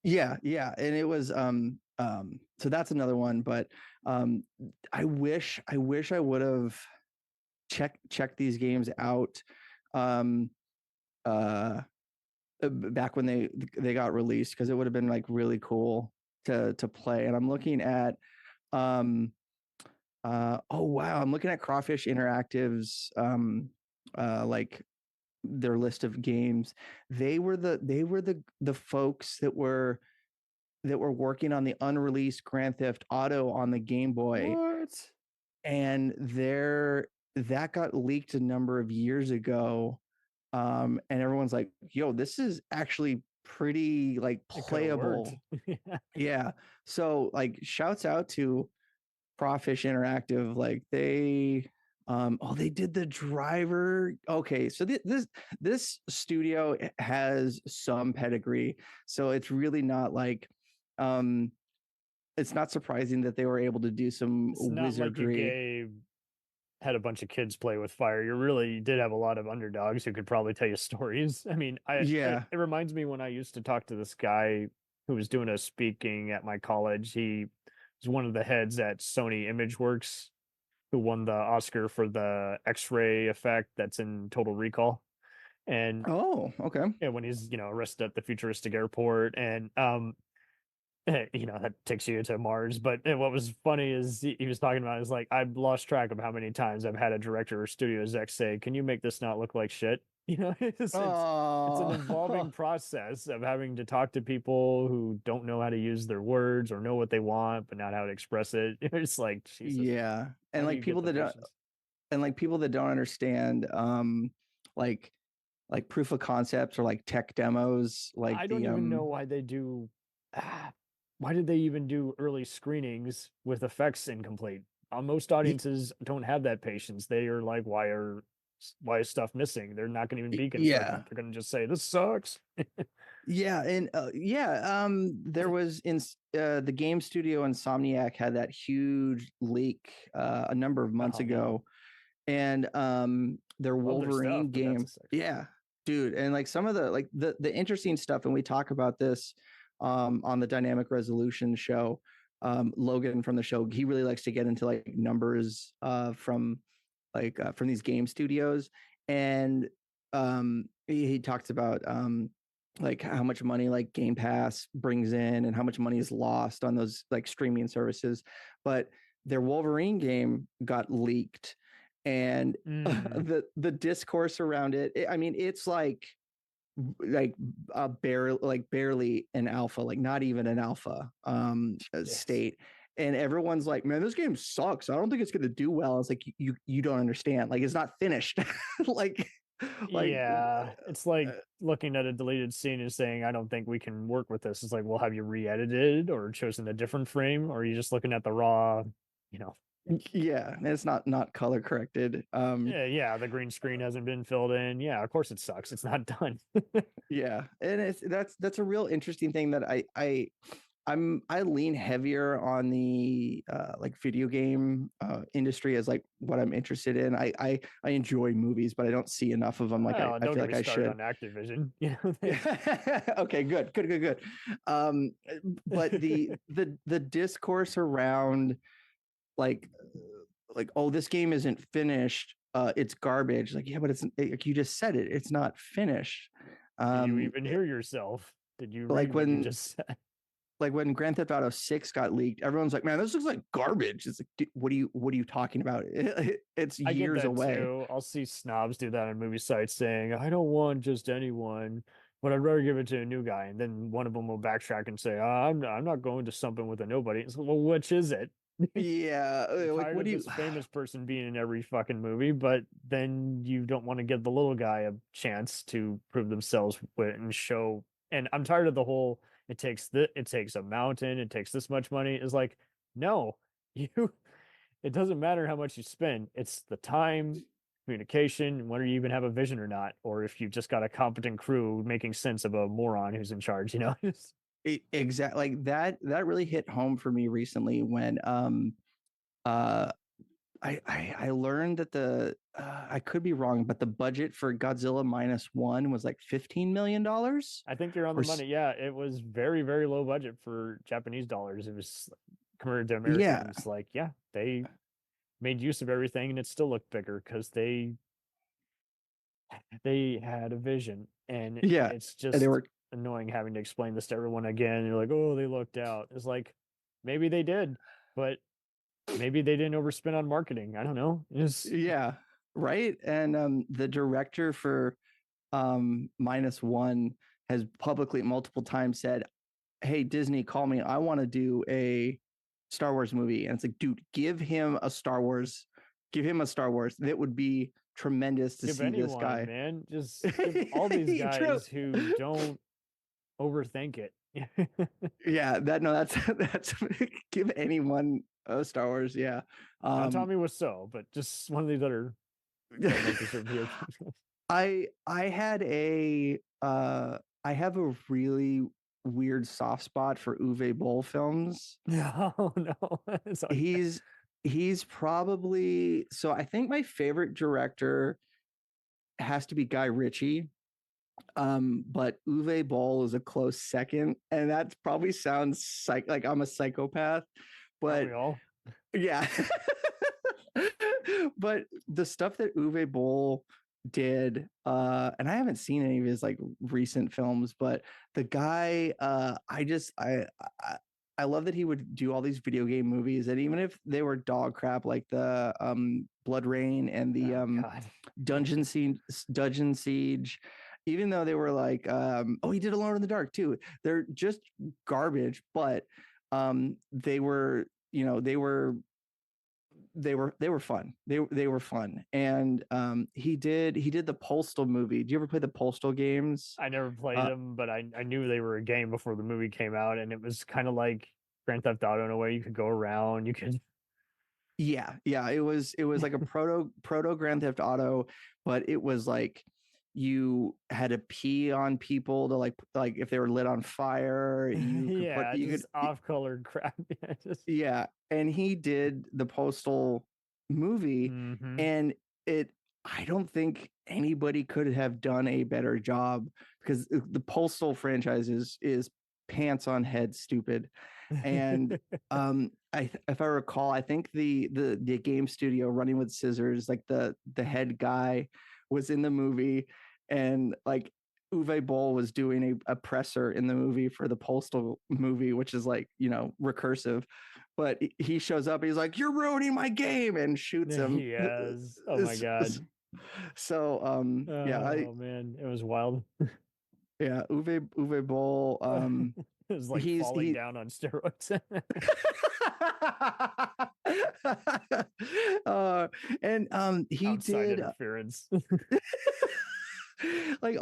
Yeah. And it was so that's another one, but I wish I would have checked these games out back when they got released, because it would have been like really cool to play. And I'm looking at oh wow, I'm looking at Crawfish Interactive's like their list of games. They were the folks that were working on the unreleased Grand Theft Auto on the Game Boy. What? And that got leaked a number of years ago. And everyone's like, yo, this is actually pretty like playable. Yeah. So like shouts out to Crawfish Interactive. Like they did the Driver. Okay, so this studio has some pedigree. So it's really not like um, it's not surprising that they were able to do some It's not like you wizardry. had a bunch of kids play with fire. You did have a lot of underdogs who could probably tell you stories. I mean, Yeah. it reminds me when I used to talk to this guy who was doing a speaking at my college. He was one of the heads at Sony ImageWorks who won the Oscar for the X-ray effect that's in Total Recall. And Oh, okay. yeah, when he's, arrested at the futuristic airport and that takes you to Mars. But what was funny is he was talking about is like I've lost track of how many times I've had a director or studio exec say, "Can you make this not look like shit?" It's an Oh, involving process of having to talk to people who don't know how to use their words or know what they want but not how to express it. It's like Jesus, yeah. how And do like you get people the that don't, patience? and like people that don't understand, like proof of concepts or like tech demos, like I don't the even know why they do. Why did they even do early screenings with effects incomplete? Most audiences don't have that patience. They are like, why is stuff missing? They're not going to even be yeah. constructive. They're going to just say this sucks. Yeah, and yeah, there was in the game studio Insomniac had that huge leak a number of months Oh no, ago, and their love their stuff, Wolverine but that's a game, sucks. yeah, dude, and like some of the like the interesting stuff, and we talk about this on the Dynamic Resolution show. Logan from the show, he really likes to get into like numbers from these game studios, and he talks about like how much money like Game Pass brings in and how much money is lost on those like streaming services. But their Wolverine game got leaked, and Mm, the discourse around it, I mean, it's like barely an alpha, like not even an alpha yes. state. And everyone's like, man, this game sucks, I don't think it's going to do well. It's like you don't understand, like it's not finished. like like Yeah, it's like looking at a deleted scene and saying, "I don't think we can work with this." It's like, well, have you re-edited or chosen a different frame, or are you just looking at the raw, you know, yeah, it's not color corrected. yeah, the green screen hasn't been filled in. Yeah, of course it sucks. It's not done. Yeah, and that's a real interesting thing that I lean heavier on the like video game industry as like what I'm interested in. I enjoy movies, but I don't see enough of them like Well, I don't feel get like me I started should. on Activision. They Yeah. Okay, good. Um, but the discourse around like oh, this game isn't finished, it's garbage. Like, yeah, but like you just said, it's not finished. did you even hear yourself? Did you Like read what you when just said? when Grand Theft Auto 6 got leaked, everyone's like, man, this looks like garbage. It's like, what are you talking about? It's I get years that away. too. I'll see snobs do that on movie sites saying, I don't want just anyone, but I'd rather give it to a new guy. And then one of them will backtrack and say, I'm not going to something with a nobody. It's like, well, which is it? Yeah, You're like tired what of do you this famous person being in every fucking movie, but then you don't want to give the little guy a chance to prove themselves and show. And I'm tired of the whole it takes a mountain, it takes this much money. It's like, no, you it doesn't matter how much you spend. It's the time, communication, whether you even have a vision or not, or if you've just got a competent crew making sense of a moron who's in charge. exactly like that really hit home for me recently when uh I learned that I could be wrong, but the budget for Godzilla minus one was like $15 million. I think you're on the Or money. Yeah, it was very, very low budget for Japanese dollars. It was compared to yeah, Americans, like, yeah, they made use of everything and it still looked bigger because they had a vision. And yeah, it's and they just were annoying having to explain this to everyone again. You're like, oh, they looked out. It's like maybe they did, but maybe they didn't overspend on marketing. I don't know. It's yeah, right. And the director for minus one has publicly multiple times said, hey, Disney, call me, I want to do a Star Wars movie. And it's like, dude, give him a Star Wars, that would be tremendous to give see this anyone, guy. man. Just give all these True. guys who don't overthink it. Yeah, that's that's give anyone a Star Wars. Yeah. Not um Tommy Wiseau, but just one of these other filmmakers over here. I had a I have a really weird soft spot for Uwe Boll films. No, no. It's okay. He's probably, so I think my favorite director has to be Guy Ritchie. But Uwe Boll is a close second, and that probably sounds like I'm a psychopath, Aren't but we all? yeah. But the stuff that Uwe Boll did, and I haven't seen any of his like recent films, but the guy, I love that he would do all these video game movies, and even if they were dog crap, like the Blood Rain and the Oh God. Dungeon Siege, even though they were like, oh, he did Alone in the Dark too. They're just garbage, but they were, you know, they were fun. They were fun. And he did the Postal movie. Do you ever play the Postal games? I never played Uh, them, but I knew they were a game before the movie came out, and it was kind of like Grand Theft Auto in a way. You could go around, you could. yeah, it was like a proto Grand Theft Auto, but it was like you had to pee on people to like if they were lit on fire, Yeah, you just could off-colored crap. Yeah, just. yeah, and he did the Postal movie, Hmm. and it I don't think anybody could have done a better job because the Postal franchise is pants on head stupid. And if I recall, I think the game studio Running with Scissors, like the head guy was in the movie, and like Uwe Boll was doing a presser in the movie for the Postal movie, which is like, you know, recursive. But he shows up, he's like, "You're ruining my game," and shoots him. Yes. Oh my God. So yeah, Oh man, it was wild. Uwe Boll, It was like he's falling he down on steroids. uh, and he Outside did interference. like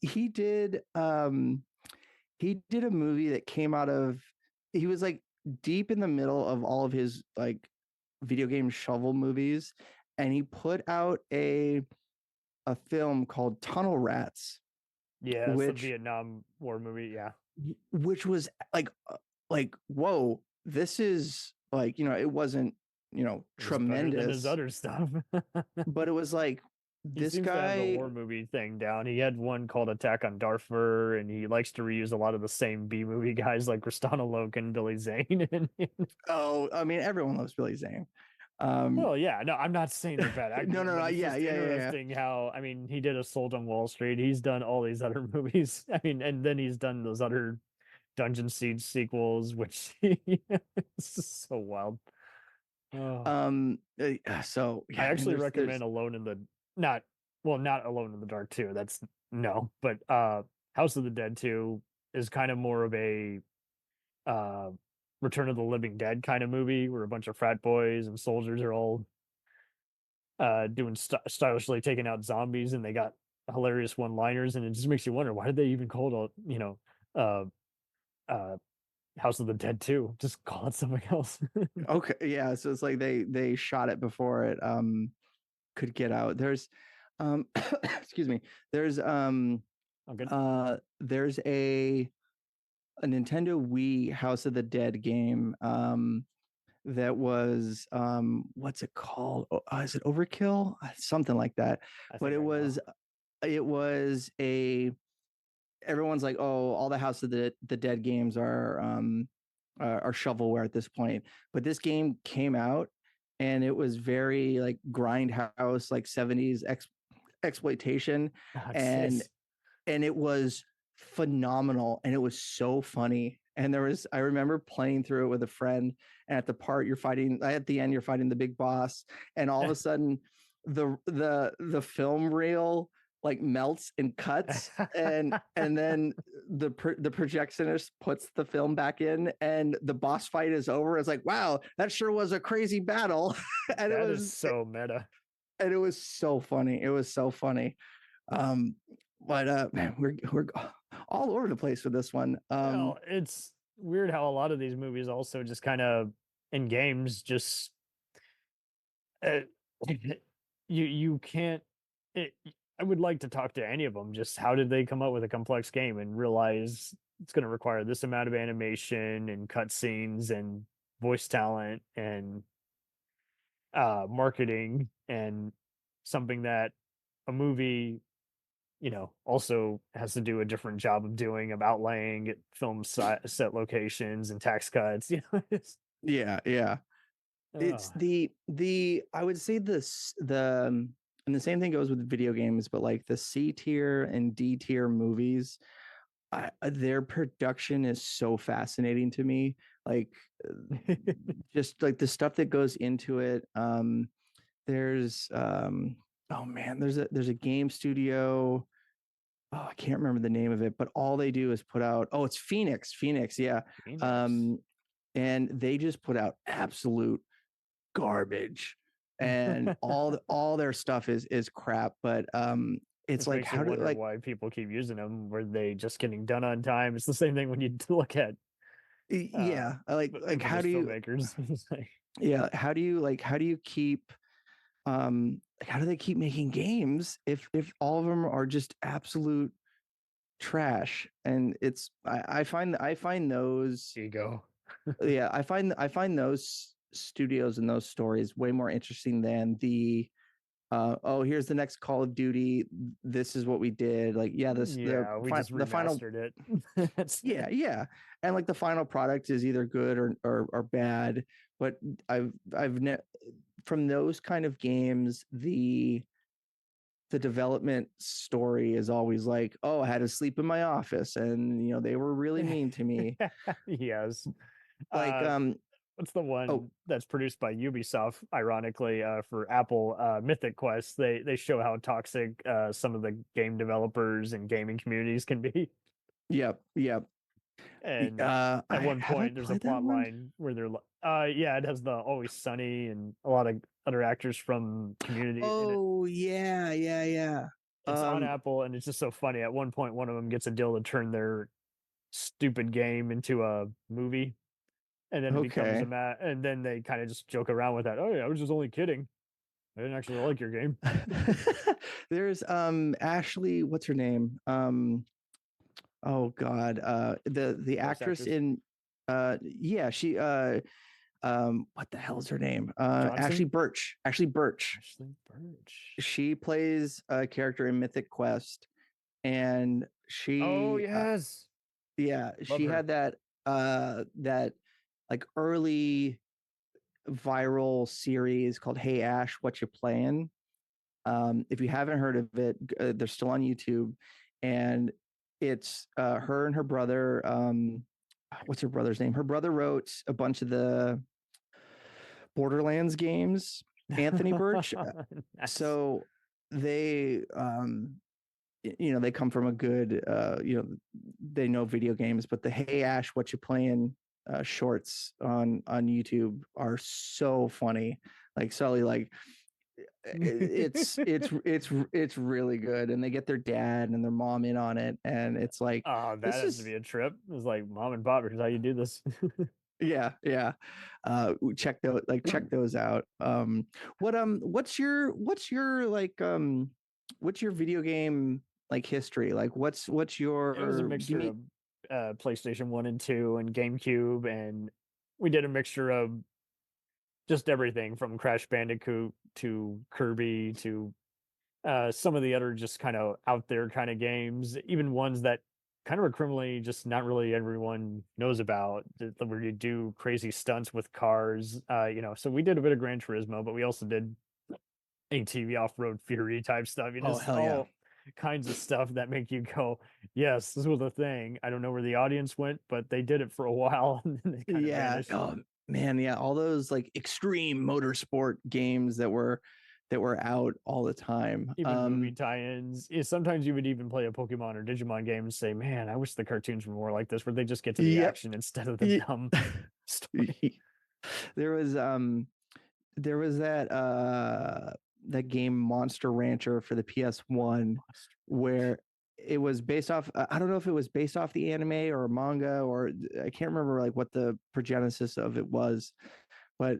he did a movie that came out of, he was like deep in the middle of all of his like video game shovel movies, and he put out a film called Tunnel Rats, Yeah, it's the which Vietnam War movie. Yeah, was like whoa, this is like, you know, it wasn't, you know, it was better than his tremendous, other stuff. but it was like He this seems to have the guy. war movie thing down. He had one called Attack on Darfur, and he likes to reuse a lot of the same B movie guys like Kristanna Loken, Billy Zane. Oh, I mean, everyone loves Billy Zane. Um, Well, yeah, no, I'm not saying they're bad no, actors, no, but no, it's yeah, just yeah, yeah, yeah. interesting how, I mean, he did Assault on Wall Street. He's done all these other movies. I mean, and then he's done those other Dungeon Siege sequels, which it's just so wild. Oh. So I yeah, I mean, actually there's recommend Alone in the not well, not Alone in the Dark 2. That's no, but House of the Dead 2 is kind of more of a uh Return of the Living Dead kind of movie where a bunch of frat boys and soldiers are all doing stylishly taking out zombies, and they got hilarious one-liners, and it just makes you wonder why did they even call it, uh uh House of the Dead 2? Just call it something else. okay, yeah. So it's like they shot it before it could get out. There's excuse me. I'm good. There's a Nintendo Wii House of the Dead game that was what's it called? Is it Overkill? Something like that. I But think I know. it was a everyone's like, oh, all the House of the Dead games are shovelware at this point. But this game came out, and it was very like grindhouse, like 70s exploitation, Oh, and jeez. it was phenomenal, and it was so funny. And I remember playing through it with a friend, and at the end you're fighting the big boss, and all of a sudden the film reel like melts and cuts, and then the projectionist puts the film back in, and the boss fight is over. It's like, wow, that sure was a crazy battle. and it That is was so meta. and it was so funny. It was so funny. Um, but man, we're all over the place with this one. Well, it's weird how a lot of these movies also just kind of in games just uh, you can't it, I would like to talk to any of them, just how did they come up with a complex game and realize it's going to require this amount of animation and cutscenes and voice talent and marketing, and something that a movie, also has to do a different job of doing, of outlaying it, film set locations and tax cuts. Yeah, yeah. It's Oh, the I would say this the and the same thing goes with video games, but like the C tier and D tier movies, their production is so fascinating to me. Like just like the stuff that goes into it. There's oh man, there's a game studio. Oh, I can't remember the name of it, but all they do is put out. Oh, it's Phoenix, yeah. Phoenix. Um, and they just put out absolute garbage, and all their stuff is crap. But it's Which like makes you how do wonder like why people keep using them. Were they just getting done on time? It's the same thing when you look at uh yeah like people, how just do you filmmakers. It's like, yeah how do you keep like how do they keep making games if all of them are just absolute trash? And it's I find those ego. yeah I find those studios and those stories way more interesting than the oh here's the next Call of Duty, this is what we did, like yeah this Yeah, we just the final remastered it. That's yeah yeah and like the final product is either good or bad. But I've from those kind of games, the development story is always like, oh, I had to sleep in my office and they were really mean to me. yes. Like Uh, what's the oh one that's produced by Ubisoft, ironically, for Apple, Mythic Quest? They show how toxic some of the game developers and gaming communities can be. yep yep And at one have I point, there's a played that plot one? line where yeah, it has the Always Sunny and a lot of other actors from Community in it. Oh yeah yeah yeah It's on Apple, and it's just so funny. At one point, one of them gets a deal to turn their stupid game into a movie, and then it becomes okay. and then they kind of just joke around with that. Oh yeah, I was just only kidding. I didn't actually like your game. There's Ashley, what's her name? Oh god, the Voice actress actress in yeah, she what the hell's her name? Ashley Johnson, Birch. Ashley Birch. Ashley Birch. She plays a character in Mythic Quest, and Oh yes, yeah, love she her. had that like early viral series called Hey Ash, What You Playing? If you haven't heard of it, they're still on YouTube, and it's her and her brother. What's her brother's name? Her brother wrote a bunch of the Borderlands games, Anthony Birch. Nice. So they, they come from a good, they know video games. But the Hey Ash, What You Playing? Shorts on YouTube are so funny. Like Sully, like it's really good, and they get their dad and their mom in on it, and it's like Oh, that this has to is be a trip. It's like mom and pop. Here's how you do this. yeah yeah check those out. What's your video game like history? Like what's It was a your give mixture me of PlayStation 1 and 2 and GameCube, and we did a mixture of just everything from Crash Bandicoot to Kirby to some of the other just kind of out there kind of games, even ones that kind of are criminally just not really everyone knows about, where you do crazy stunts with cars. So we did a bit of Gran Turismo, but we also did ATV off-road fury type stuff. oh Just hell yeah all kinds of stuff that make you go, yes, this was a thing. I don't know where the audience went, but they did it for a while and then they kind of yeah vanished. oh man yeah all those like extreme motorsport games that were out all the time. Even movie tie-ins. Sometimes you would even play a Pokemon or Digimon game and say, "Man, I wish the cartoons were more like this, where they just get to the Yep. action instead of the dumb story." there was there was that game Monster Rancher for the PS1, where it was based off, I don't know if it was based off the anime or a manga, or I can't remember like what the progenesis of it was. But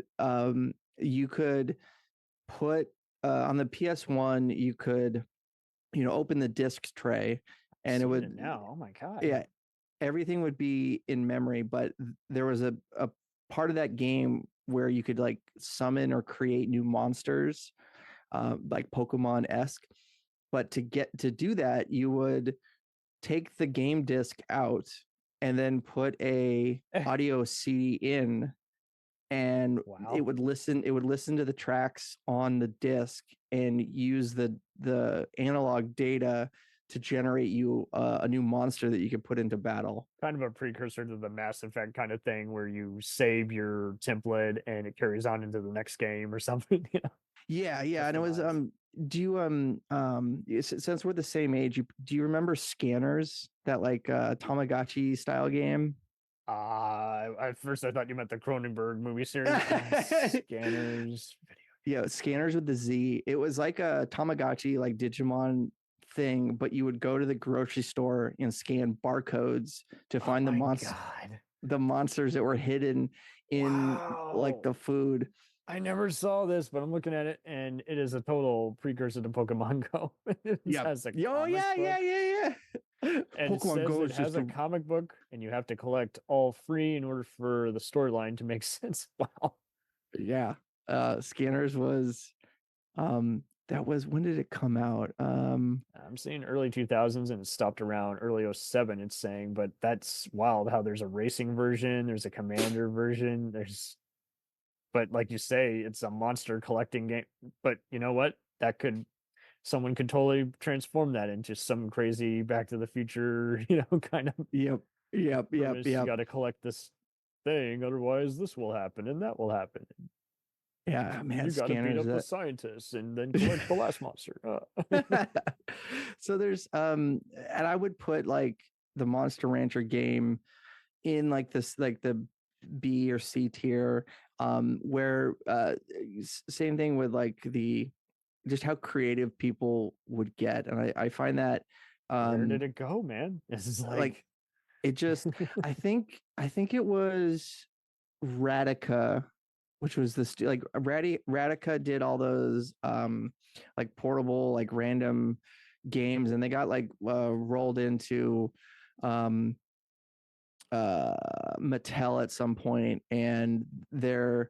you could put on the PS1, you could open the disc tray, I'm and it seeing would it now. Oh my god. yeah everything would be in memory, but there was a part of that game where you could like summon or create new monsters, like Pokemon-esque. But to do that, you would take the game disc out and then put a audio CD in, and Wow. it would listen to the tracks on the disc and use the analog data to generate you a new monster that you could put into battle. Kind of a precursor to the Mass Effect kind of thing where you save your template and it carries on into the next game or something. Yeah, and it was do you since we're the same age, do you remember Scanners, that like Tamagotchi style game? At first I thought you meant the Cronenberg movie series. Scanners video. Yeah, Scanners with the Z. It was like a Tamagotchi, like Digimon thing, but you would go to the grocery store and scan barcodes to find the monsters that were hidden in like the food. I never saw this, but I'm looking at it, and it is a total precursor to Pokemon Go. Yeah. Oh yeah. And Pokemon Go it has a comic book, and you have to collect all three in order for the storyline to make sense. Wow. Yeah. Scanners was that was, when did it come out? I'm seeing early 2000s and it stopped around early 07, it's saying, but that's wild how there's a racing version, there's a commander version, but like you say, it's a monster collecting game. But you know what? Someone could totally transform that into some crazy Back to the Future, kind of. Yep. You got to collect this thing, otherwise this will happen and that will happen. Yeah, man. You got to beat up the scientists and then collect the last monster. So there's and I would put like the Monster Rancher game in like this, like the B or C tier, where same thing with like just how creative people would get, and I find that where did it go, man? This is like it just I think it was Radica, which was this like Radica did all those like portable, like random games, and they got like rolled into Mattel at some point, and they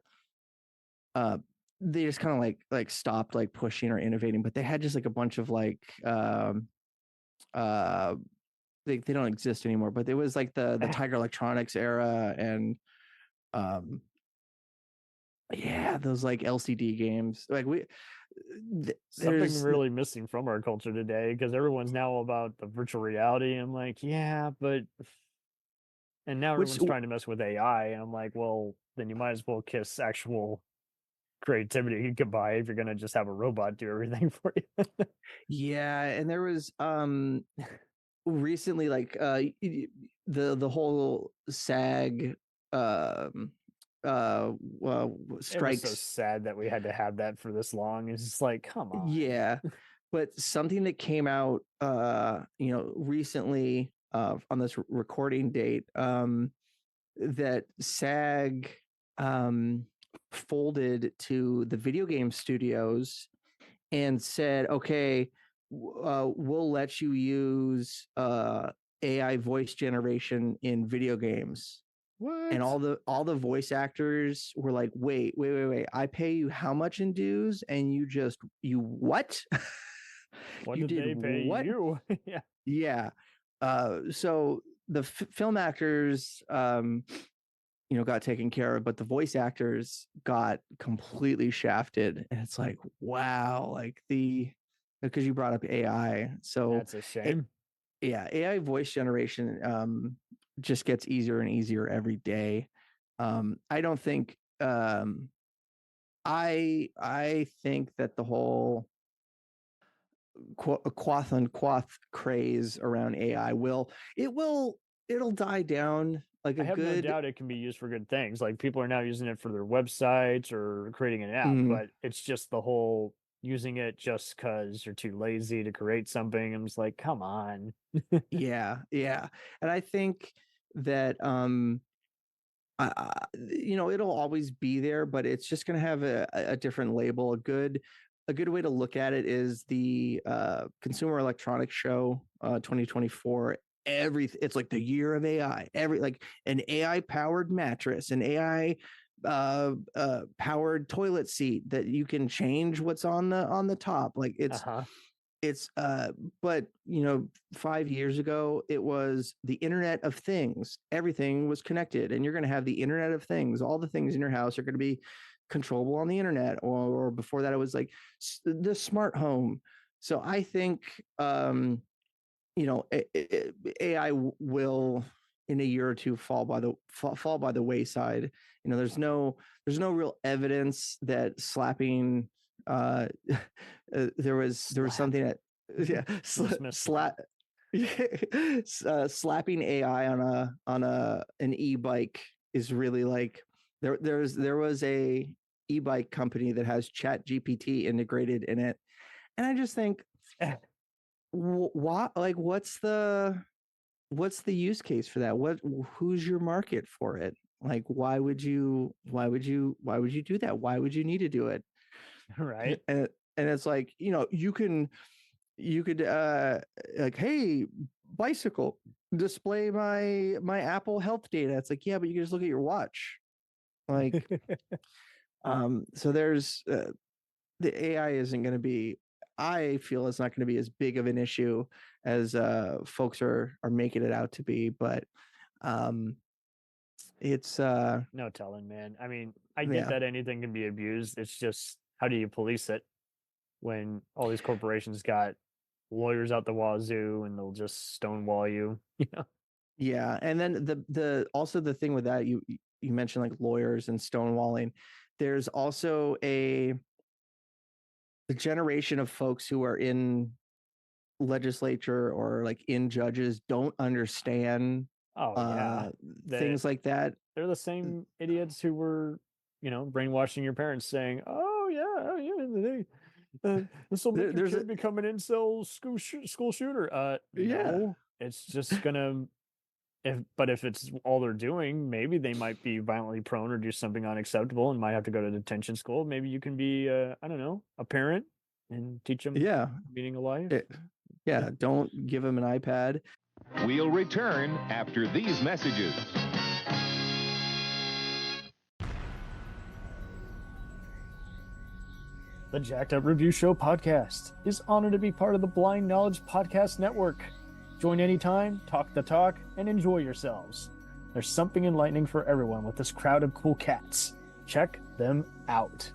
just kind of like stopped like pushing or innovating, but they had just like a bunch of like they don't exist anymore, but it was like the Tiger Electronics era, and yeah, those like LCD games. Like something really missing from our culture today, because everyone's now about the virtual reality. I'm like, yeah, but and now everyone's trying to mess with AI, and I'm like, well, then you might as well kiss actual creativity you could buy if you're gonna just have a robot do everything for you. Yeah, and there was recently like the whole SAG strikes. It was so sad that we had to have that for this long. It's just like, come on. Yeah, but something that came out recently on this recording date, that SAG folded to the video game studios and said, okay, we'll let you use AI voice generation in video games. What? And all the voice actors were like, wait, I pay you how much in dues, and you what? What you did they pay what? You? Yeah. So the film actors got taken care of, but the voice actors got completely shafted. And it's like, wow, like because you brought up AI. So that's a shame. AI voice generation just gets easier and easier every day. I don't think I think that the whole quoth unquoth craze around AI it'll die down. Like I have no doubt it can be used for good things. Like people are now using it for their websites or creating an app, but it's just the whole using it just because you're too lazy to create something. I'm just like, come on. Yeah. And I think that it'll always be there, but it's just going to have a different label. A good way to look at it is the Consumer Electronics Show 2024 everything. It's like the year of AI. Like an AI powered mattress, an AI powered toilet seat that you can change what's on the top. Like it's but 5 years ago it was the Internet of Things. Everything was connected, and you're going to have the Internet of Things. All the things in your house are going to be controllable on the internet, or before that it was like the smart home. So I think AI will in a year or two fall by the wayside. There's no real evidence that slapping there was something that slapping AI on an e-bike is really like there was a e-bike company that has Chat GPT integrated in it, and I just think what, like, what's the use case for that? Who's your market for it? Like, why would you do that? Why would you need to do it? Right. And it's like, you could like, hey, bicycle, display my Apple Health data. It's like, yeah, but you can just look at your watch. Like, so there's the AI isn't going to be, I feel it's not going to be as big of an issue as folks are making it out to be, but it's no telling, man. I mean, I get that anything can be abused. It's just, how do you police it when all these corporations got lawyers out the wazoo and they'll just stonewall you? Yeah, and then the also the thing with that, you mentioned like lawyers and stonewalling. There's also a generation of folks who are in legislature or like in judges don't understand things like that. They're the same idiots who were brainwashing your parents, saying, oh yeah, this will make your kid become an incel school shooter. No, it's just gonna, if it's all they're doing, maybe they might be violently prone or do something unacceptable and might have to go to detention school. Maybe you can be I don't know, a parent and teach them meaning of life. Don't give them an iPad. We'll return after these messages. The Jacked Up Review Show podcast is honored to be part of the Blind Knowledge Podcast Network. Join anytime, talk the talk, and enjoy yourselves. There's something enlightening for everyone with this crowd of cool cats. Check them out.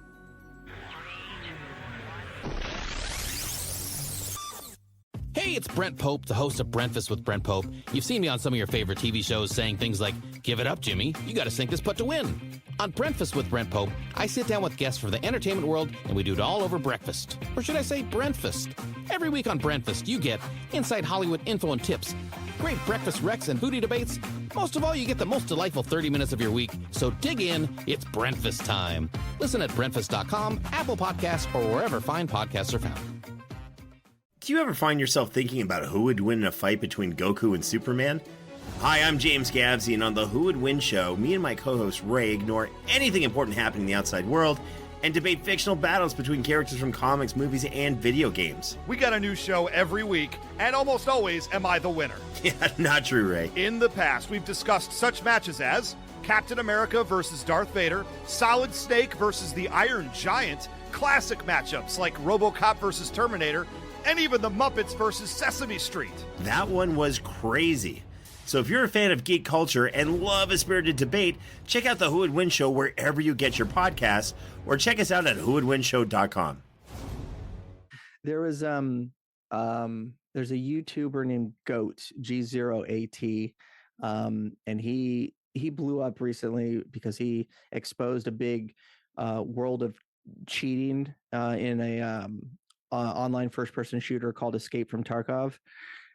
Hey, it's Brent Pope, the host of Breakfast with Brent Pope. You've seen me on some of your favorite TV shows saying things like, give it up, Jimmy, you gotta sink this putt to win. On Breakfast with Brent Pope, I sit down with guests from the entertainment world and we do it all over breakfast. Or should I say Brentfast? Every week on Breakfast, you get inside Hollywood info and tips, great breakfast recs and foodie debates. Most of all, you get the most delightful 30 minutes of your week. So dig in, it's Breakfast time. Listen at breakfast.com, Apple Podcasts, or wherever fine podcasts are found. Do you ever find yourself thinking about who would win in a fight between Goku and Superman? Hi, I'm James Gavsey, and on the Who Would Win show, me and my co-host Ray ignore anything important happening in the outside world and debate fictional battles between characters from comics, movies, and video games. We got a new show every week, and almost always am I the winner. Yeah, not true, Ray. In the past, we've discussed such matches as Captain America versus Darth Vader, Solid Snake versus the Iron Giant, classic matchups like RoboCop versus Terminator, and even the Muppets versus Sesame Street. That one was crazy. So if you're a fan of geek culture and love a spirited debate, check out the Who Would Win show wherever you get your podcasts, or check us out at whowouldwinshow.com. There was there's a YouTuber named Goat, G0AT, and he blew up recently because he exposed a big world of cheating in a online first-person shooter called Escape from Tarkov.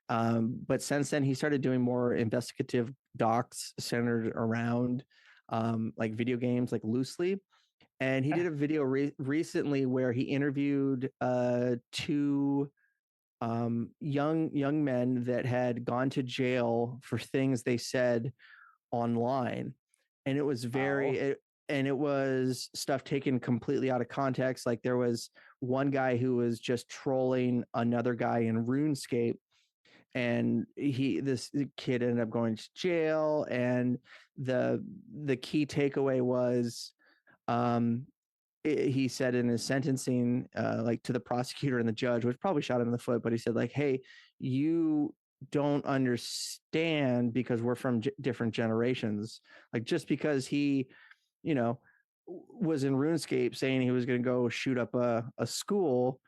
But since then, he started doing more investigative docs centered around like video games, like loosely. And he did a video recently where he interviewed two young men that had gone to jail for things they said online, and it was it was stuff taken completely out of context. Like there was one guy who was just trolling another guy in RuneScape, and this kid ended up going to jail, and the key takeaway was, he said in his sentencing, like to the prosecutor and the judge, which probably shot him in the foot, but he said like, hey, you don't understand because we're from different generations. Like just because he, was in RuneScape saying he was going to go shoot up a school,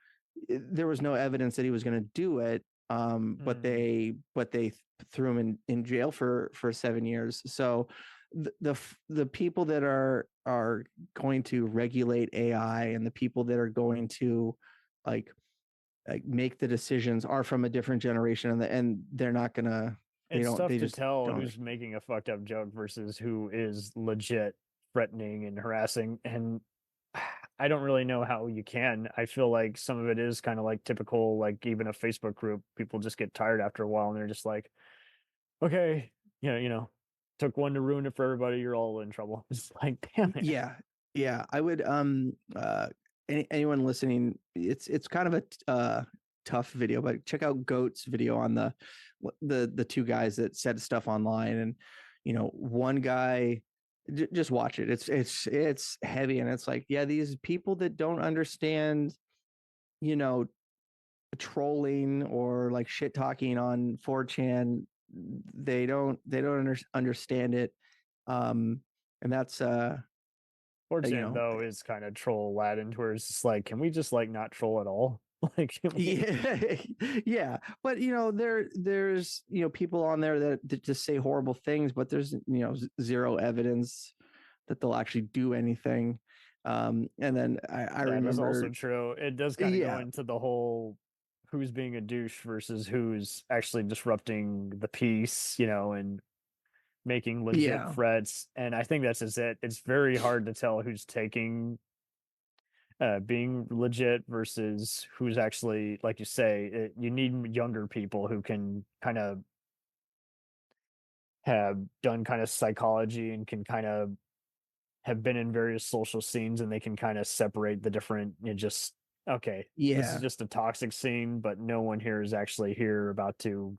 there was no evidence that he was going to do it. But they threw him in jail for 7 years. So the people that are going to regulate AI and the people that are going to like make the decisions are from a different generation, and they're not gonna. It's tough to tell who's making a fucked up joke versus who is legit threatening and harassing. And I don't really know how you can. I feel like some of it is kind of like typical, like even a Facebook group, people just get tired after a while and they're just like, okay, took one to ruin it for everybody. You're all in trouble. It's like, damn it. Yeah. I would, anyone listening, it's kind of a tough video, but check out Goat's video on the two guys that said stuff online. And, one guy, just watch it. It's heavy. And it's like, yeah, these people that don't understand, trolling or like shit talking on 4chan, they don't understand it. And that's 4chan though is kind of troll Latin, where it's just like, can we just like not troll at all? Like, yeah. But there's people on there that just say horrible things, but there's zero evidence that they'll actually do anything. And then I remember that's also true. It does kind of go into the whole who's being a douche versus who's actually disrupting the peace, and making legit threats. And I think that's just it. It's very hard to tell who's taking being legit versus who's actually, like you say, you need younger people who can kind of have done kind of psychology and can kind of have been in various social scenes, and they can kind of separate the different, this is just a toxic scene, but no one here is actually here about to,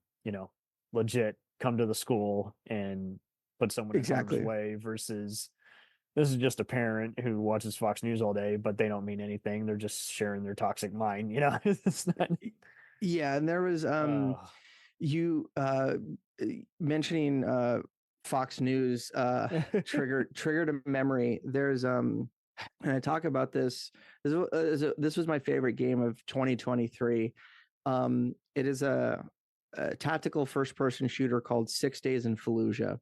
legit come to the school and put someone in harm's way, versus this is just a parent who watches Fox News all day, but they don't mean anything. They're just sharing their toxic mind, It's not... Yeah, and there was you mentioning Fox News triggered a memory. There's and I talk about this. This was my favorite game of 2023. It is a tactical first-person shooter called 6 Days in Fallujah.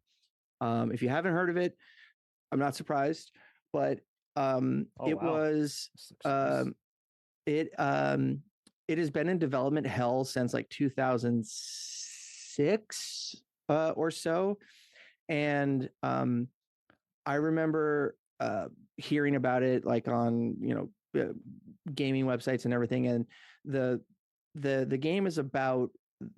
If you haven't heard of it, I'm not surprised, but it has been in development hell since like 2006 or so. And I remember hearing about it like on, gaming websites and everything. And the game is about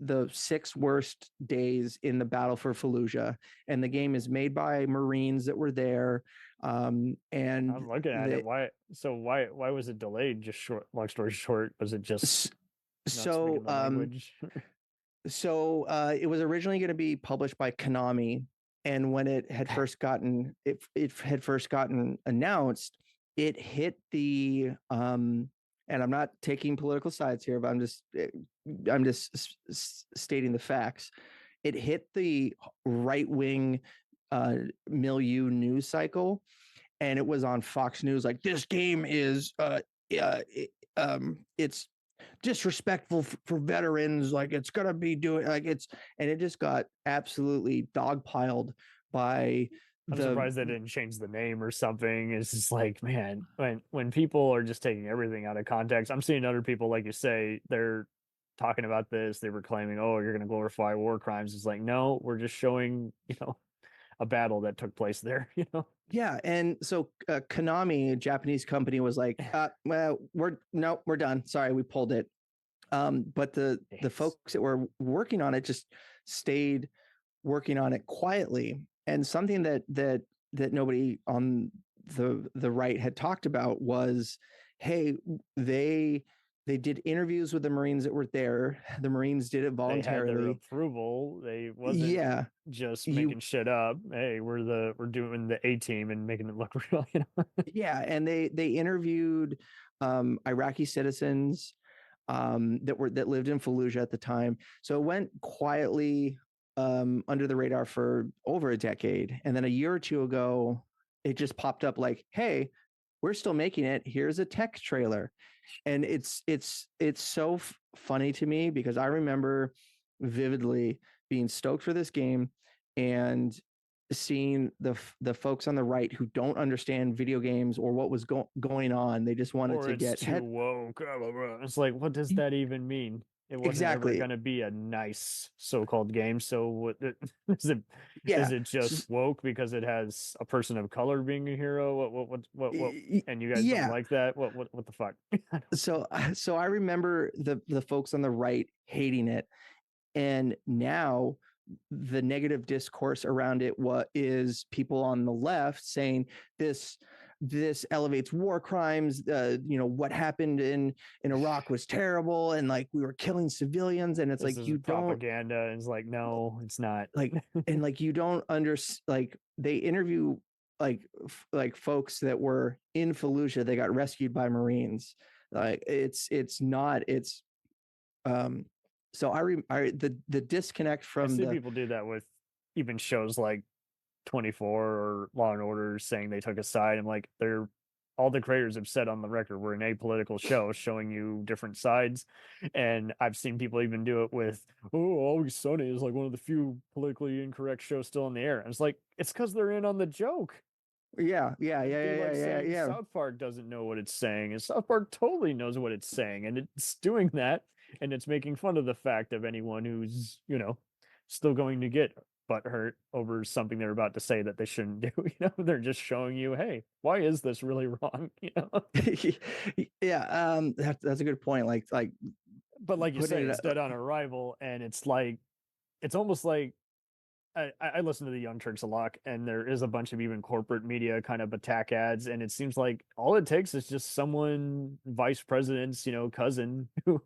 the 6 worst days in the battle for Fallujah, and the game is made by Marines that were there. And I'm looking at it. Why was it delayed? Just short. Long story short, was it just so? So it was originally going to be published by Konami, and when it had first gotten announced, it hit the and I'm not taking political sides here, but I'm just stating the facts. It hit the right-wing milieu news cycle, and it was on Fox News like, this game is it's disrespectful for veterans, like it's gonna be doing like it's, and it just got absolutely dogpiled by I'm surprised they didn't change the name or something. It's just like, man, when people are just taking everything out of context. I'm seeing other people, like you say, they're talking about this. They were claiming, oh, you're going to glorify war crimes. It's like, no, we're just showing, a battle that took place there, Yeah. And so Konami, a Japanese company, was like, well, we're done. Sorry, we pulled it. But the folks that were working on it just stayed working on it quietly. And something that nobody on the right had talked about was, hey, they they did interviews with the Marines that were there. The Marines did it They had their voluntarily. approval. They wasn't Yeah, just you making shit up. Hey, we're doing the A team and making it look real. yeah, and they interviewed Iraqi citizens that lived in Fallujah at the time. So it went quietly under the radar for over a decade, and then a year or two ago, it just popped up like, "Hey, we're still making it. Here's a tech trailer," and it's so funny to me because I remember vividly being stoked for this game and seeing the folks on the right who don't understand video games or what was going on. They just wanted Or to it's get too woke. Blah, blah, blah. It's like, what does that even mean? It wasn't ever exactly. going to be a nice so-called game. So what is it? Yeah. Is it just woke because it has a person of color being a hero? What? And you guys don't like that? What the fuck? So I remember the folks on the right hating it, and now the negative discourse around it is people on the left saying this elevates war crimes. What happened in Iraq was terrible, and like we were killing civilians, and it's This like is you don't propaganda. And it's like, no, it's not. like, and like you don't like they interview like folks that were in Fallujah. They got rescued by Marines. Like it's so the disconnect I from see people do that with even shows like 24 or Law and Order, saying they took a side. I'm like, all the creators have said on the record, we're an apolitical show showing you different sides. And I've seen people even do it with, Always Sunny is like one of the few politically incorrect shows still in the air. And it's like, it's because they're in on the joke. yeah. Saying South Park doesn't know what it's saying, and South Park totally knows what it's saying, and it's doing that, and it's making fun of the fact of anyone who's still going to get butthurt over something they're about to say that they shouldn't do. They're just showing you, hey, why is this really wrong? Yeah, that's a good point. But like you say, it's dead on arrival, and it's like, it's almost like, I listen to the Young Turks a lot, and there is a bunch of even corporate media kind of attack ads, and it seems like all it takes is just someone, vice president's, cousin who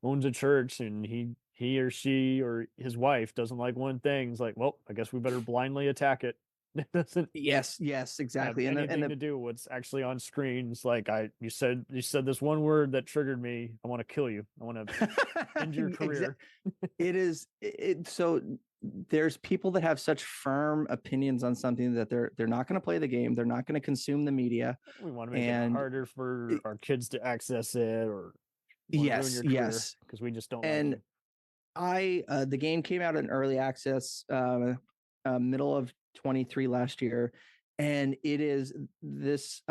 owns a church, and he or she or his wife doesn't like one thing. It's like, well, I guess we better blindly attack it. It doesn't yes, exactly. have anything to do with what's actually on screen. It's like, you said this one word that triggered me. I want to kill you. I want to end your career. So there's people that have such firm opinions on something that they're not going to play the game. They're not going to consume the media. We want to make it harder for our kids to access it, or yes, because we just don't. And the game came out in early access middle of 23 last year, and it is this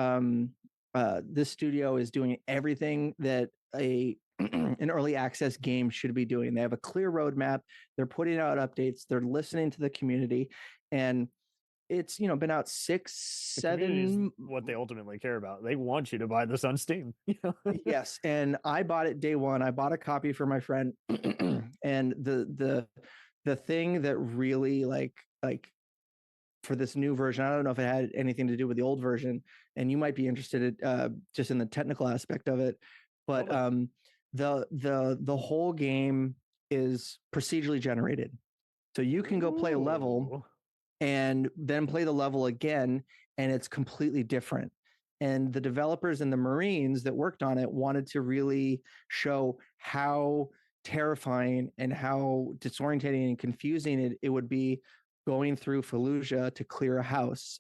this studio is doing everything that an early access game should be doing. They have a clear roadmap. They're putting out updates. They're listening to the community, and it's been out 6-7. What they ultimately care about. They want you to buy this on Steam. Yes, and I bought it day one. I bought a copy for my friend, and the thing that really like for this new version, I don't know if it had anything to do with the old version, and you might be interested just in the technical aspect of it, but the whole game is procedurally generated, so you can go play a level and then play the level again, and it's completely different. And the developers and the Marines that worked on it wanted to really show how terrifying and how disorientating and confusing it would be going through Fallujah to clear a house.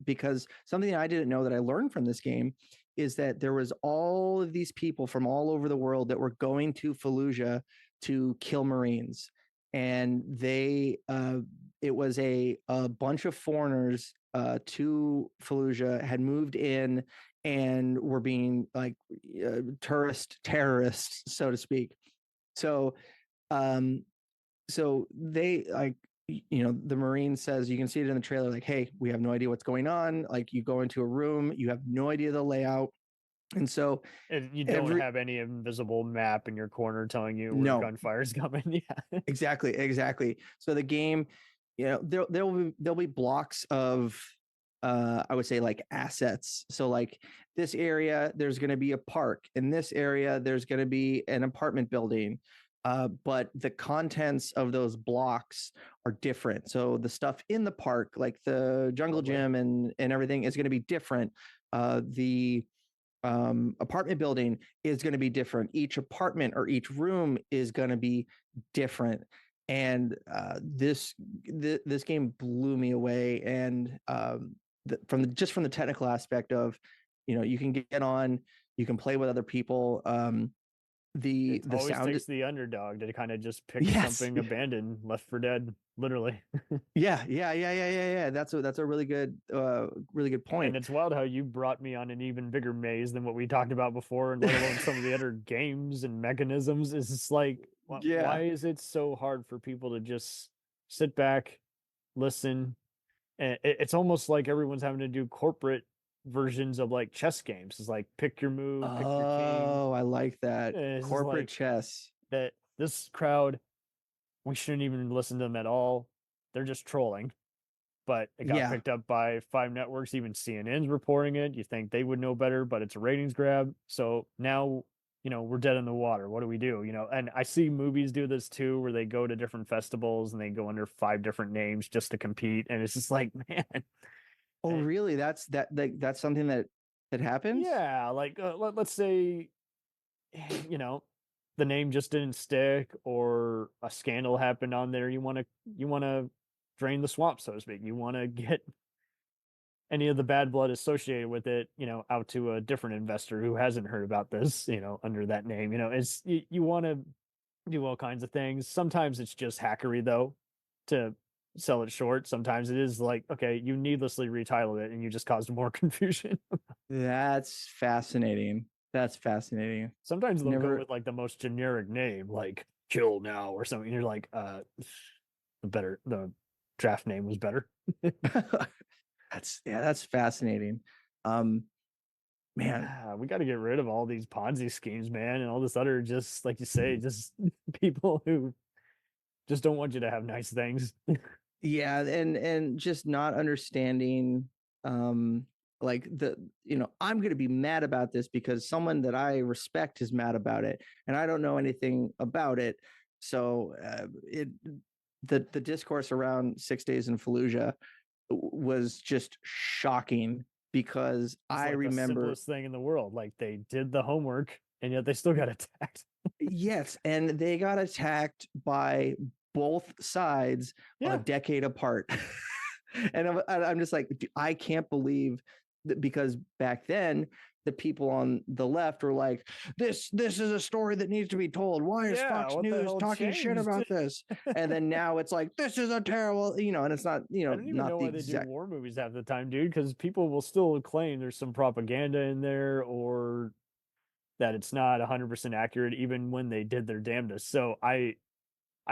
Because something I didn't know that I learned from this game is that there was all of these people from all over the world that were going to Fallujah to kill Marines. And it was a bunch of foreigners to Fallujah, had moved in and were being like terrorists, so to speak. So they the Marine says, you can see it in the trailer, like, hey, we have no idea what's going on. Like, you go into a room, you have no idea the layout. And so you don't have any invisible map in your corner telling you where gunfire's coming. Yeah, exactly. So the game, there'll be blocks of I would say like assets. So like this area, there's going to be a park. In this area, there's going to be an apartment building. But the contents of those blocks are different. So the stuff in the park, like the jungle gym and everything, is going to be different. The apartment building is going to be different. Each apartment or each room is going to be different. And this game blew me away. And from the technical aspect of, you can get on, you can play with other people. The always sound takes the underdog to kind of just pick Yes. something abandoned, left for dead, literally. Yeah. That's a really good point. And it's wild how you brought me on an even bigger maze than what we talked about before, and let alone some of the other games and mechanisms. Is just like, why is it so hard for people to just sit back, listen? And it's almost like everyone's having to do corporate versions of like chess games. It's like pick your move, pick your king. Oh, I like that. It's just Corporate like chess. that this crowd, we shouldn't even listen to them at all. They're just trolling. But it got picked up by 5 networks, even CNN's reporting it. You think they would know better, but it's a ratings grab. So now, we're dead in the water. What do we do? And I see movies do this too, where they go to different festivals and they go under 5 different names just to compete. And it's just like, man. Oh, really? That's something that happens? Yeah. Like, let's say, the name just didn't stick, or a scandal happened on there. You want to drain the swamp, so to speak. You want to get any of the bad blood associated with it, out to a different investor who hasn't heard about this, under that name. It's you want to do all kinds of things. Sometimes it's just hackery, though, to sell it short. Sometimes it is like, okay, you needlessly retitled it and you just caused more confusion. That's fascinating. Sometimes they'll go with like the most generic name, like Kill Now or something. You're like, the draft name was better. That's fascinating. Man, we got to get rid of all these Ponzi schemes, man, and all this other, just like you say, just people who just don't want you to have nice things. Yeah, and just not understanding, like I'm going to be mad about this because someone that I respect is mad about it, and I don't know anything about it. So the discourse around 6 Days in Fallujah was just shocking, because I remember the simplest thing in the world. Like, they did the homework and yet they still got attacked. Yes, and they got attacked by both sides a decade apart. And I'm just like, I can't believe that, because back then the people on the left were like, this is a story that needs to be told. Why is Fox News talking shit about this? And then now it's like, this is a terrible, and it's not, I don't even know why they do war movies half the time, dude, because people will still claim there's some propaganda in there, or that it's not 100% accurate, even when they did their damnedest. So I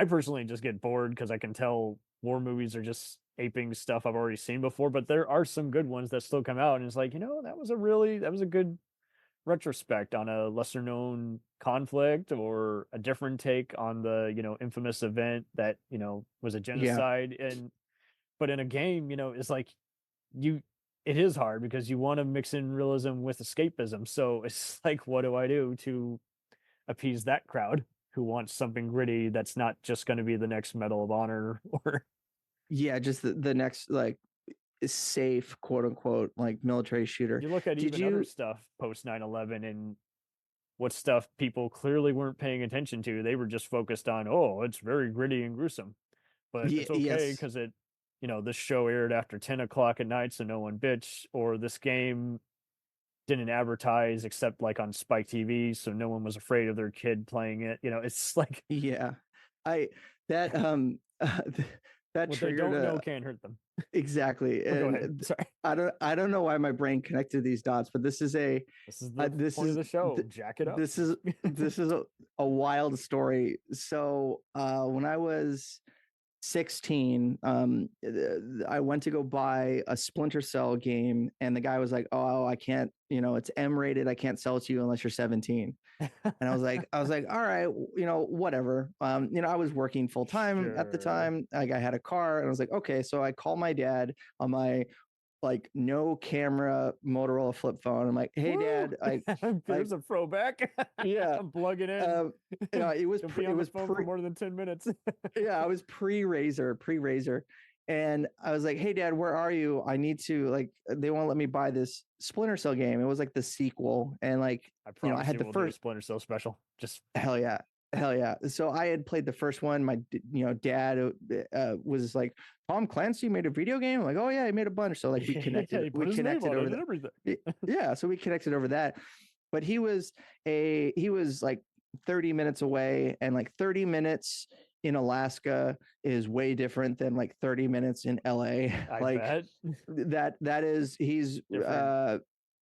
personally just get bored, because I can tell war movies are just aping stuff I've already seen before, but there are some good ones that still come out, and it's like, that was a good retrospect on a lesser known conflict, or a different take on the infamous event that was a genocide. But in a game, it's like, it is hard, because you want to mix in realism with escapism. So it's like, what do I do to appease that crowd who wants something gritty that's not just going to be the next Medal of Honor, or just the next, like, safe, quote unquote, like, military shooter. You look at other stuff post 9/11, and what stuff people clearly weren't paying attention to. They were just focused on, it's very gritty and gruesome, but it's okay because it, this show aired after 10 o'clock at night, so no one bitched, or this game didn't advertise except like on Spike TV, so no one was afraid of their kid playing it. It's like, that what triggered, they don't know can't hurt them. Exactly. Go ahead. Sorry. I don't know why my brain connected these dots, but this is the point of the show. Jack it up. This is a wild story. So when I was 16, I went to go buy a Splinter Cell game, and the guy was like, "Oh, I can't. It's M-rated. I can't sell it to you unless you're 17." And I was like, all right, whatever. I was working full time at the time. Like, I had a car, and I was like, okay. So I called my dad on my like no camera Motorola flip phone. I'm like, hey, Dad, there's a throwback. yeah, I'm plugging in. it was Be on the phone for more than 10 minutes. yeah, I was pre-Razer, and I was like, hey, Dad, where are you? I need to, like, they won't let me buy this Splinter Cell game. It was like the sequel, and like, I promise I had the we'll do a first Splinter Cell special. Just hell yeah. So I had played the first one. My dad was like, Tom Clancy made a video game. I'm like, oh yeah, he made a bunch. So like we connected. He put his name on it and everything. Yeah, so we connected over that. But he was like 30 minutes away, and like 30 minutes in Alaska is way different than like 30 minutes in LA. I bet. that is he's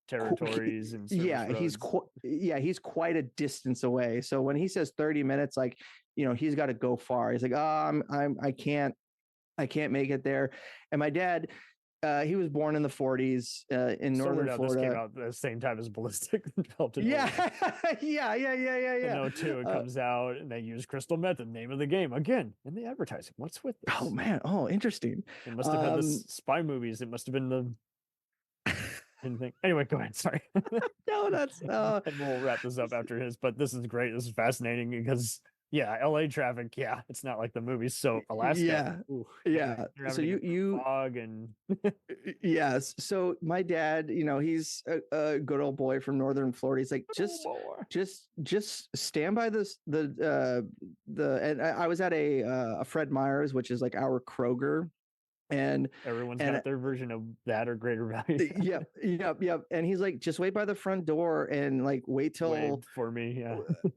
Different territories and he's quite a distance away. So when he says 30 minutes, like, he's got to go far. He's like, I can't make it there. And my dad, he was born in the 40s in northern Florida. This came out at the same time as Ballistic. Yeah. In 02 it comes out, and they use crystal meth, the name of the game, again in the advertising. What's with this? Oh man, interesting. It must have had this spy movies. It must have been the thing. Anyway, go ahead. Sorry. No, that's and we'll wrap this up after his. But this is great. This is fascinating because LA traffic. Yeah, it's not like the movies. So Alaska. Yeah. So you fog and yes. So my dad, he's a good old boy from northern Florida. He's like, just stand by this and I was at a Fred Meyer's, which is like our Kroger. And everyone's got their version of that or greater value. Yep. And he's like, just wait by the front door and like wait for me.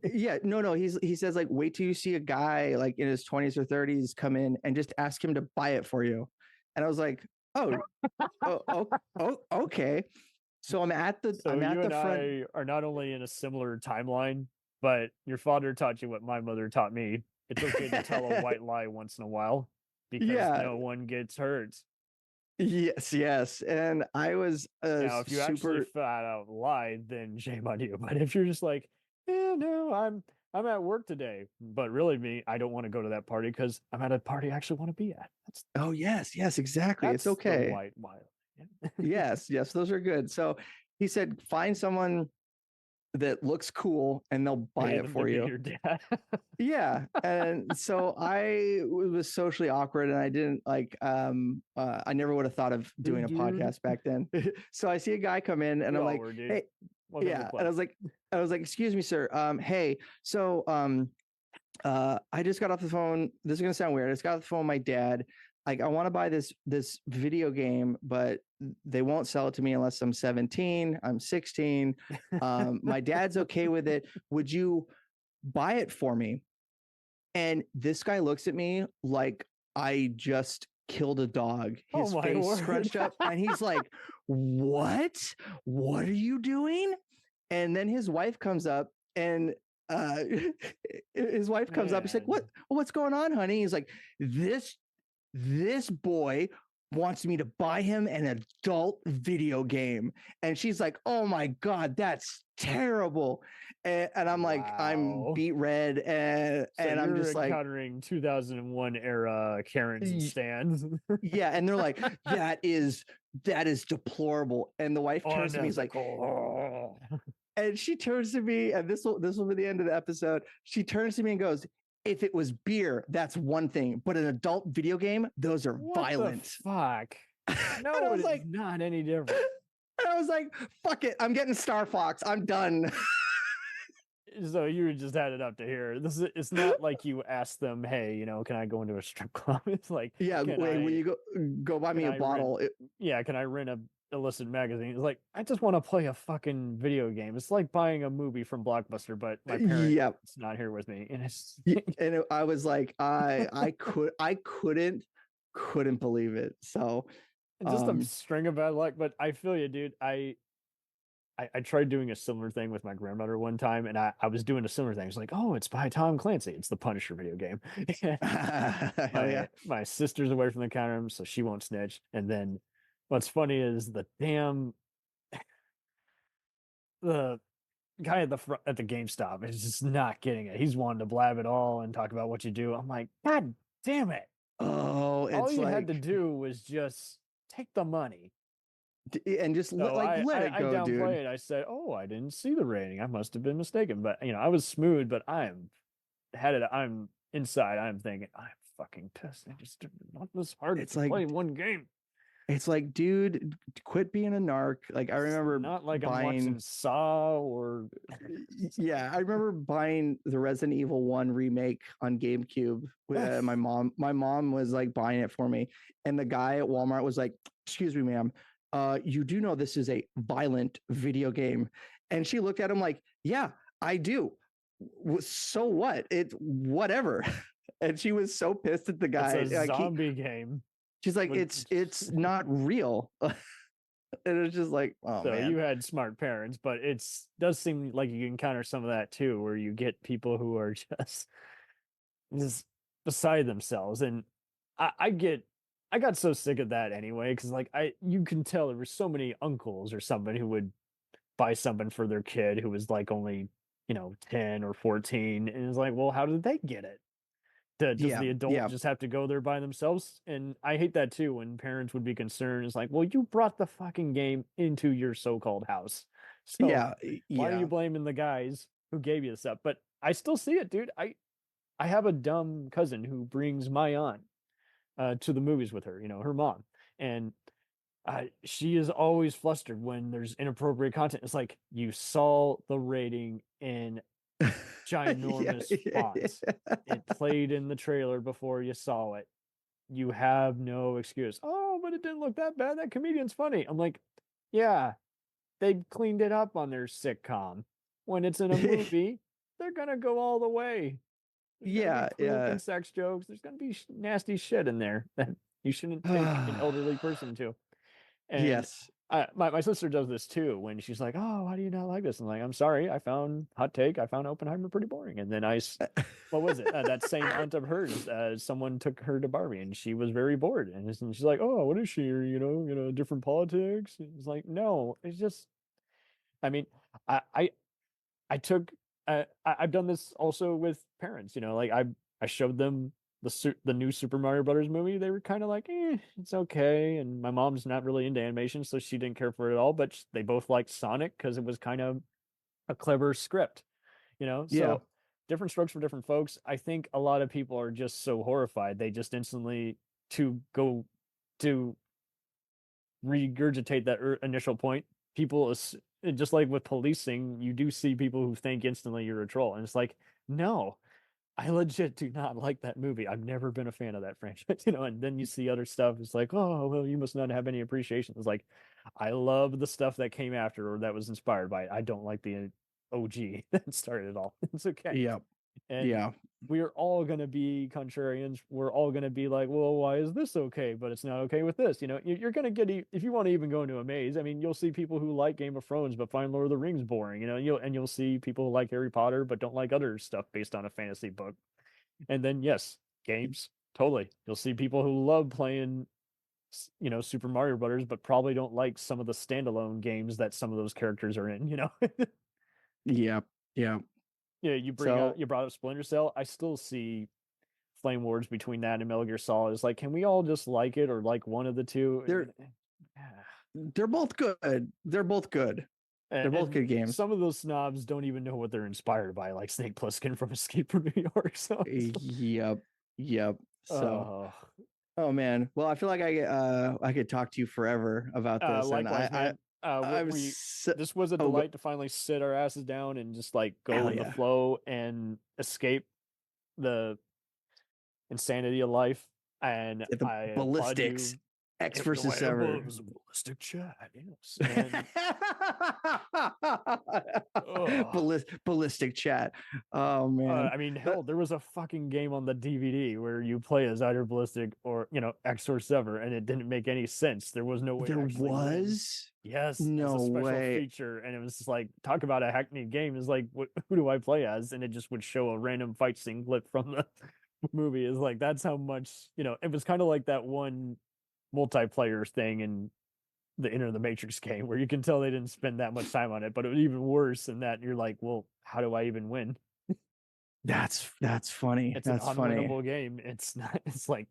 Yeah. No. He says like, wait till you see a guy like in his 20s or 30s come in and just ask him to buy it for you. And I was like, oh, okay. So I'm at the front. I are not only in a similar timeline, but your father taught you what my mother taught me. It's okay to tell a white lie once in a while, because no one gets hurt. Yes. And I was now, if you actually flat out lied, then shame on you. But if you're just like, no, I'm at work today, but really I don't want to go to that party because I'm at a party I actually want to be at. Yes, exactly. It's okay. The white lie. Yes, those are good. So he said, find someone that looks cool and they'll buy it for you. Your dad. Yeah. And so I was socially awkward, and I didn't I never would have thought of doing a podcast back then. So I see a guy come in, and I'm like, hey, and I was like, excuse me, sir. Hey, so I just got off the phone. This is gonna sound weird. I just got off the phone with my dad. Like, I want to buy this video game, but they won't sell it to me unless I'm 17. I'm 16. My dad's okay with it. Would you buy it for me? And this guy looks at me like I just killed a dog. His face scrunched up, and he's like, what are you doing? And then his wife comes up, and his wife comes up. He's like, what's going on, honey? He's like, this boy wants me to buy him an adult video game. And she's like, oh my God, that's terrible. And I'm like, I'm beat red. And I'm just like, encountering 2001 era Karens and stands. Yeah. And they're like, that is deplorable. And the wife turns to me, he's like, and she turns to me, and this will be the end of the episode. She turns to me and goes, if it was beer, that's one thing, but an adult video game, those are violent. Fuck. No, it's like not any different. And I was like, fuck it, I'm getting Star Fox. I'm done. So you just had it up to here. It's not like you asked them, hey, can I go into a strip club? It's like, will you go buy me a bottle? Can I rent a illicit magazine? It's like, I just want to play a fucking video game. It's like buying a movie from Blockbuster, but my parents not here with me, and it's I was like, I couldn't believe it. So just a string of bad luck. But I feel you, dude. I tried doing a similar thing with my grandmother one time, and I was doing a similar thing. It's like, oh, it's by Tom Clancy. It's the Punisher video game. My sister's away from the counter, so she won't snitch. And then what's funny is the guy at the GameStop is just not getting it. He's wanting to blab it all and talk about what you do. I'm like, God damn it. Oh, all you had to do was just take the money and just So let it I go, downplay dude. it. I said, "Oh, I didn't see the rating. I must have been mistaken." But I was smooth, but I'm inside. I'm thinking, I'm fucking pissed. I just not this hard It's to like play one game. It's like, dude, quit being a narc. Like, I remember Not like I'm buying. watching Saw or. Yeah, I remember buying the Resident Evil 1 remake on GameCube with my mom. My mom was like buying it for me, and the guy at Walmart was like, "Excuse me, ma'am, you do know this is a violent video game?" And she looked at him like, "Yeah, I do. So what? It whatever." And she was so pissed at the guy. It's a Like, zombie game. she's like, "It's not real." And it's just like, oh So man. you had smart parents, but does seem like you encounter some of that too, where you get people who are just beside themselves. And I got so sick of that anyway, because like you can tell there were so many uncles or somebody who would buy something for their kid who was like only 10 or 14, and it's like, well, how did they get it? Does the adult just have to go there by themselves? And I hate that too, when parents would be concerned. It's like, well, you brought the fucking game into your so-called house. So why are you blaming the guys who gave you this stuff? But I still see it, dude. I have a dumb cousin who brings my aunt to the movies with her, her mom. And she is always flustered when there's inappropriate content. It's like, you saw the rating in ginormous fonts. It played in the trailer before you saw it. You have no excuse. Oh, but it didn't look that bad. That comedian's funny. I'm like, yeah, they cleaned it up on their sitcom. When it's in a movie, they're gonna go all the way. There's and sex jokes. There's gonna be nasty shit in there that you shouldn't take an elderly person to. And yes. My sister does this too, when she's like, "Oh, why do you not like this?" I'm like, "I'm sorry, I found Oppenheimer pretty boring." And then what was it? That same aunt of hers, someone took her to Barbie, and she was very bored. And she's like, "Oh, what is she? Different politics." And it's like, no, it's just. I mean, I took. I've done this also with parents. Like I showed them the new Super Mario Brothers movie. They were kind of like, it's okay. And my mom's not really into animation, so she didn't care for it at all. But they both liked Sonic because it was kind of a clever script, So different strokes for different folks. I think a lot of people are just so horrified they just instantly to regurgitate that initial point. People, just like with policing, you do see people who think instantly you're a troll, and it's like, no. I legit do not like that movie. I've never been a fan of that franchise, and then you see other stuff. It's like, oh, well, you must not have any appreciation. It's like, I love the stuff that came after or that was inspired by it. I don't like the OG that started it all. It's okay. Yeah. And we're all going to be contrarians. We're all going to be like, well, why is this okay, but it's not okay with this? You're going to get, if you want to even go into a maze, I mean, you'll see people who like Game of Thrones, but find Lord of the Rings boring, you'll see people who like Harry Potter, but don't like other stuff based on a fantasy book. And then, yes, games, totally. You'll see people who love playing, Super Mario Brothers, but probably don't like some of the standalone games that some of those characters are in, Yeah. You brought up Splinter Cell. I still see flame wars between that and Metal Gear Solid. It's like, can we all just like it or like one of the two? They're both good. They're both good. They're both good games. Some of those snobs don't even know what they're inspired by, like Snake Plissken from Escape from New York. So Yep. So oh man. Well, I feel like I could talk to you forever about this. Likewise, man. This was a delight to finally sit our asses down and just like go with the flow and escape the insanity of life. And the Ballistics Ecks versus Sever. It was a ballistic chat, yes. And, ballistic chat. Oh man. I mean, hell, there was a fucking game on the DVD where you play as either Ballistic or Ecks or Sever, and it didn't make any sense. There was no way. There was. Yes. No as a special way. Feature, and it was just like, talk about a hackneyed game. Is like, who do I play as? And it just would show a random fight scene clip from the movie. Is like, that's how much It was kind of like that one multiplayer thing in the Enter the Matrix game where you can tell they didn't spend that much time on it, but it was even worse than that. You're like, well, how do I even win? That's funny. It's that's an unwinnable game. It's not. It's like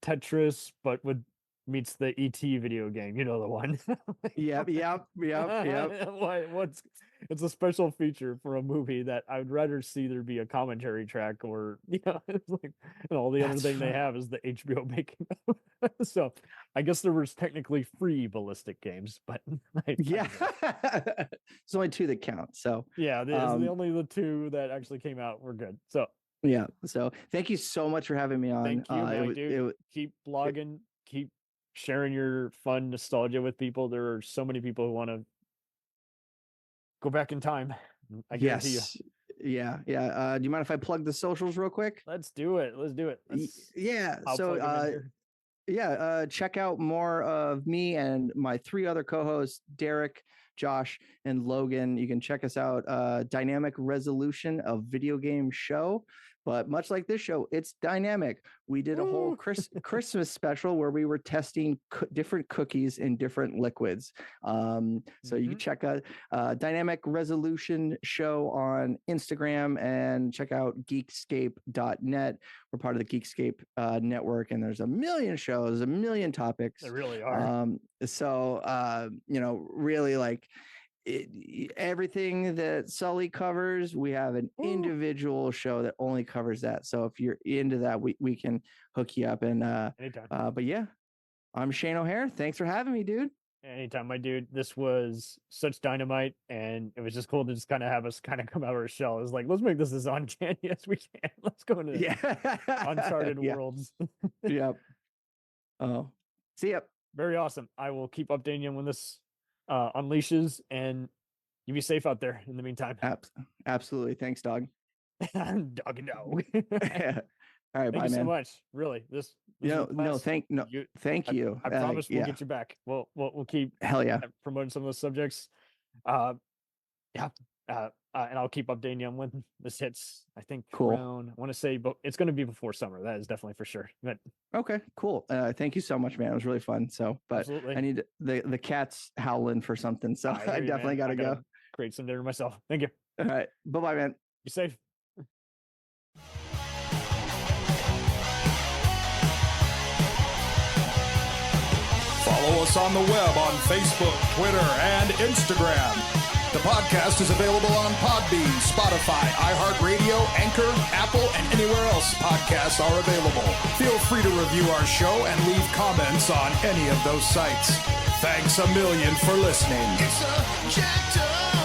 Tetris, but with meets the ET video game. You know the one. Yep. What's it's a special feature for a movie that I would rather see there be a commentary track or it's like, and all the other That's thing they right. have is the HBO making of. So I guess there was technically free Ballistic games, but Yeah. It's only 2 that count. So yeah, the only the 2 that actually came out were good. So yeah. So thank you so much for having me on. thank you, my dude. Keep blogging, keep sharing your fun nostalgia with people. There are so many people who want to go back in time. I guarantee you. Yeah. Do you mind if I plug the socials real quick? Let's do it. Yeah. I'll So plug 'em in here. check out more of me and my 3 other co-hosts, Derek, Josh, and Logan. You can check us out, Dynamic Resolution, a video game show. But much like this show, it's dynamic. We did a whole Christmas special where we were testing different cookies in different liquids. So you can check out Dynamic Resolution show on Instagram and check out geekscape.net. We're part of the Geekscape Network, and there's a million shows, a million topics. There really are. Really like everything that Sully covers, we have an individual show that only covers that. So if you're into that, we can hook you up. And anytime. But yeah, I'm Shane O'Hare. Thanks for having me, dude. Anytime, my dude. This was such dynamite, and it was just cool to just kind of have us kind of come out of our shell. It was like, let's make this as uncanny as we can. Let's go into uncharted worlds. Yep. Oh, see ya. Very awesome. I will keep updating you when this unleashes, and you be safe out there in the meantime. Absolutely. Thanks, dog. Dog and dog. All right, thank you so much. Really, thank you. I promise we'll get you back. We'll keep promoting some of those subjects. And I'll keep updating you on when this hits. I think around, I want to say, but it's going to be before summer. That is definitely for sure. But okay, cool. Thank you so much, man. It was really fun. So, but absolutely. I need the cat's howling for something, so I definitely got to go create some dinner myself. Thank you. All right, bye, man. Be safe. Follow us on the web on Facebook, Twitter, and Instagram. The podcast is available on Podbean, Spotify, iHeartRadio, Anchor, Apple, and anywhere else podcasts are available. Feel free to review our show and leave comments on any of those sites. Thanks a million for listening. It's a jacked up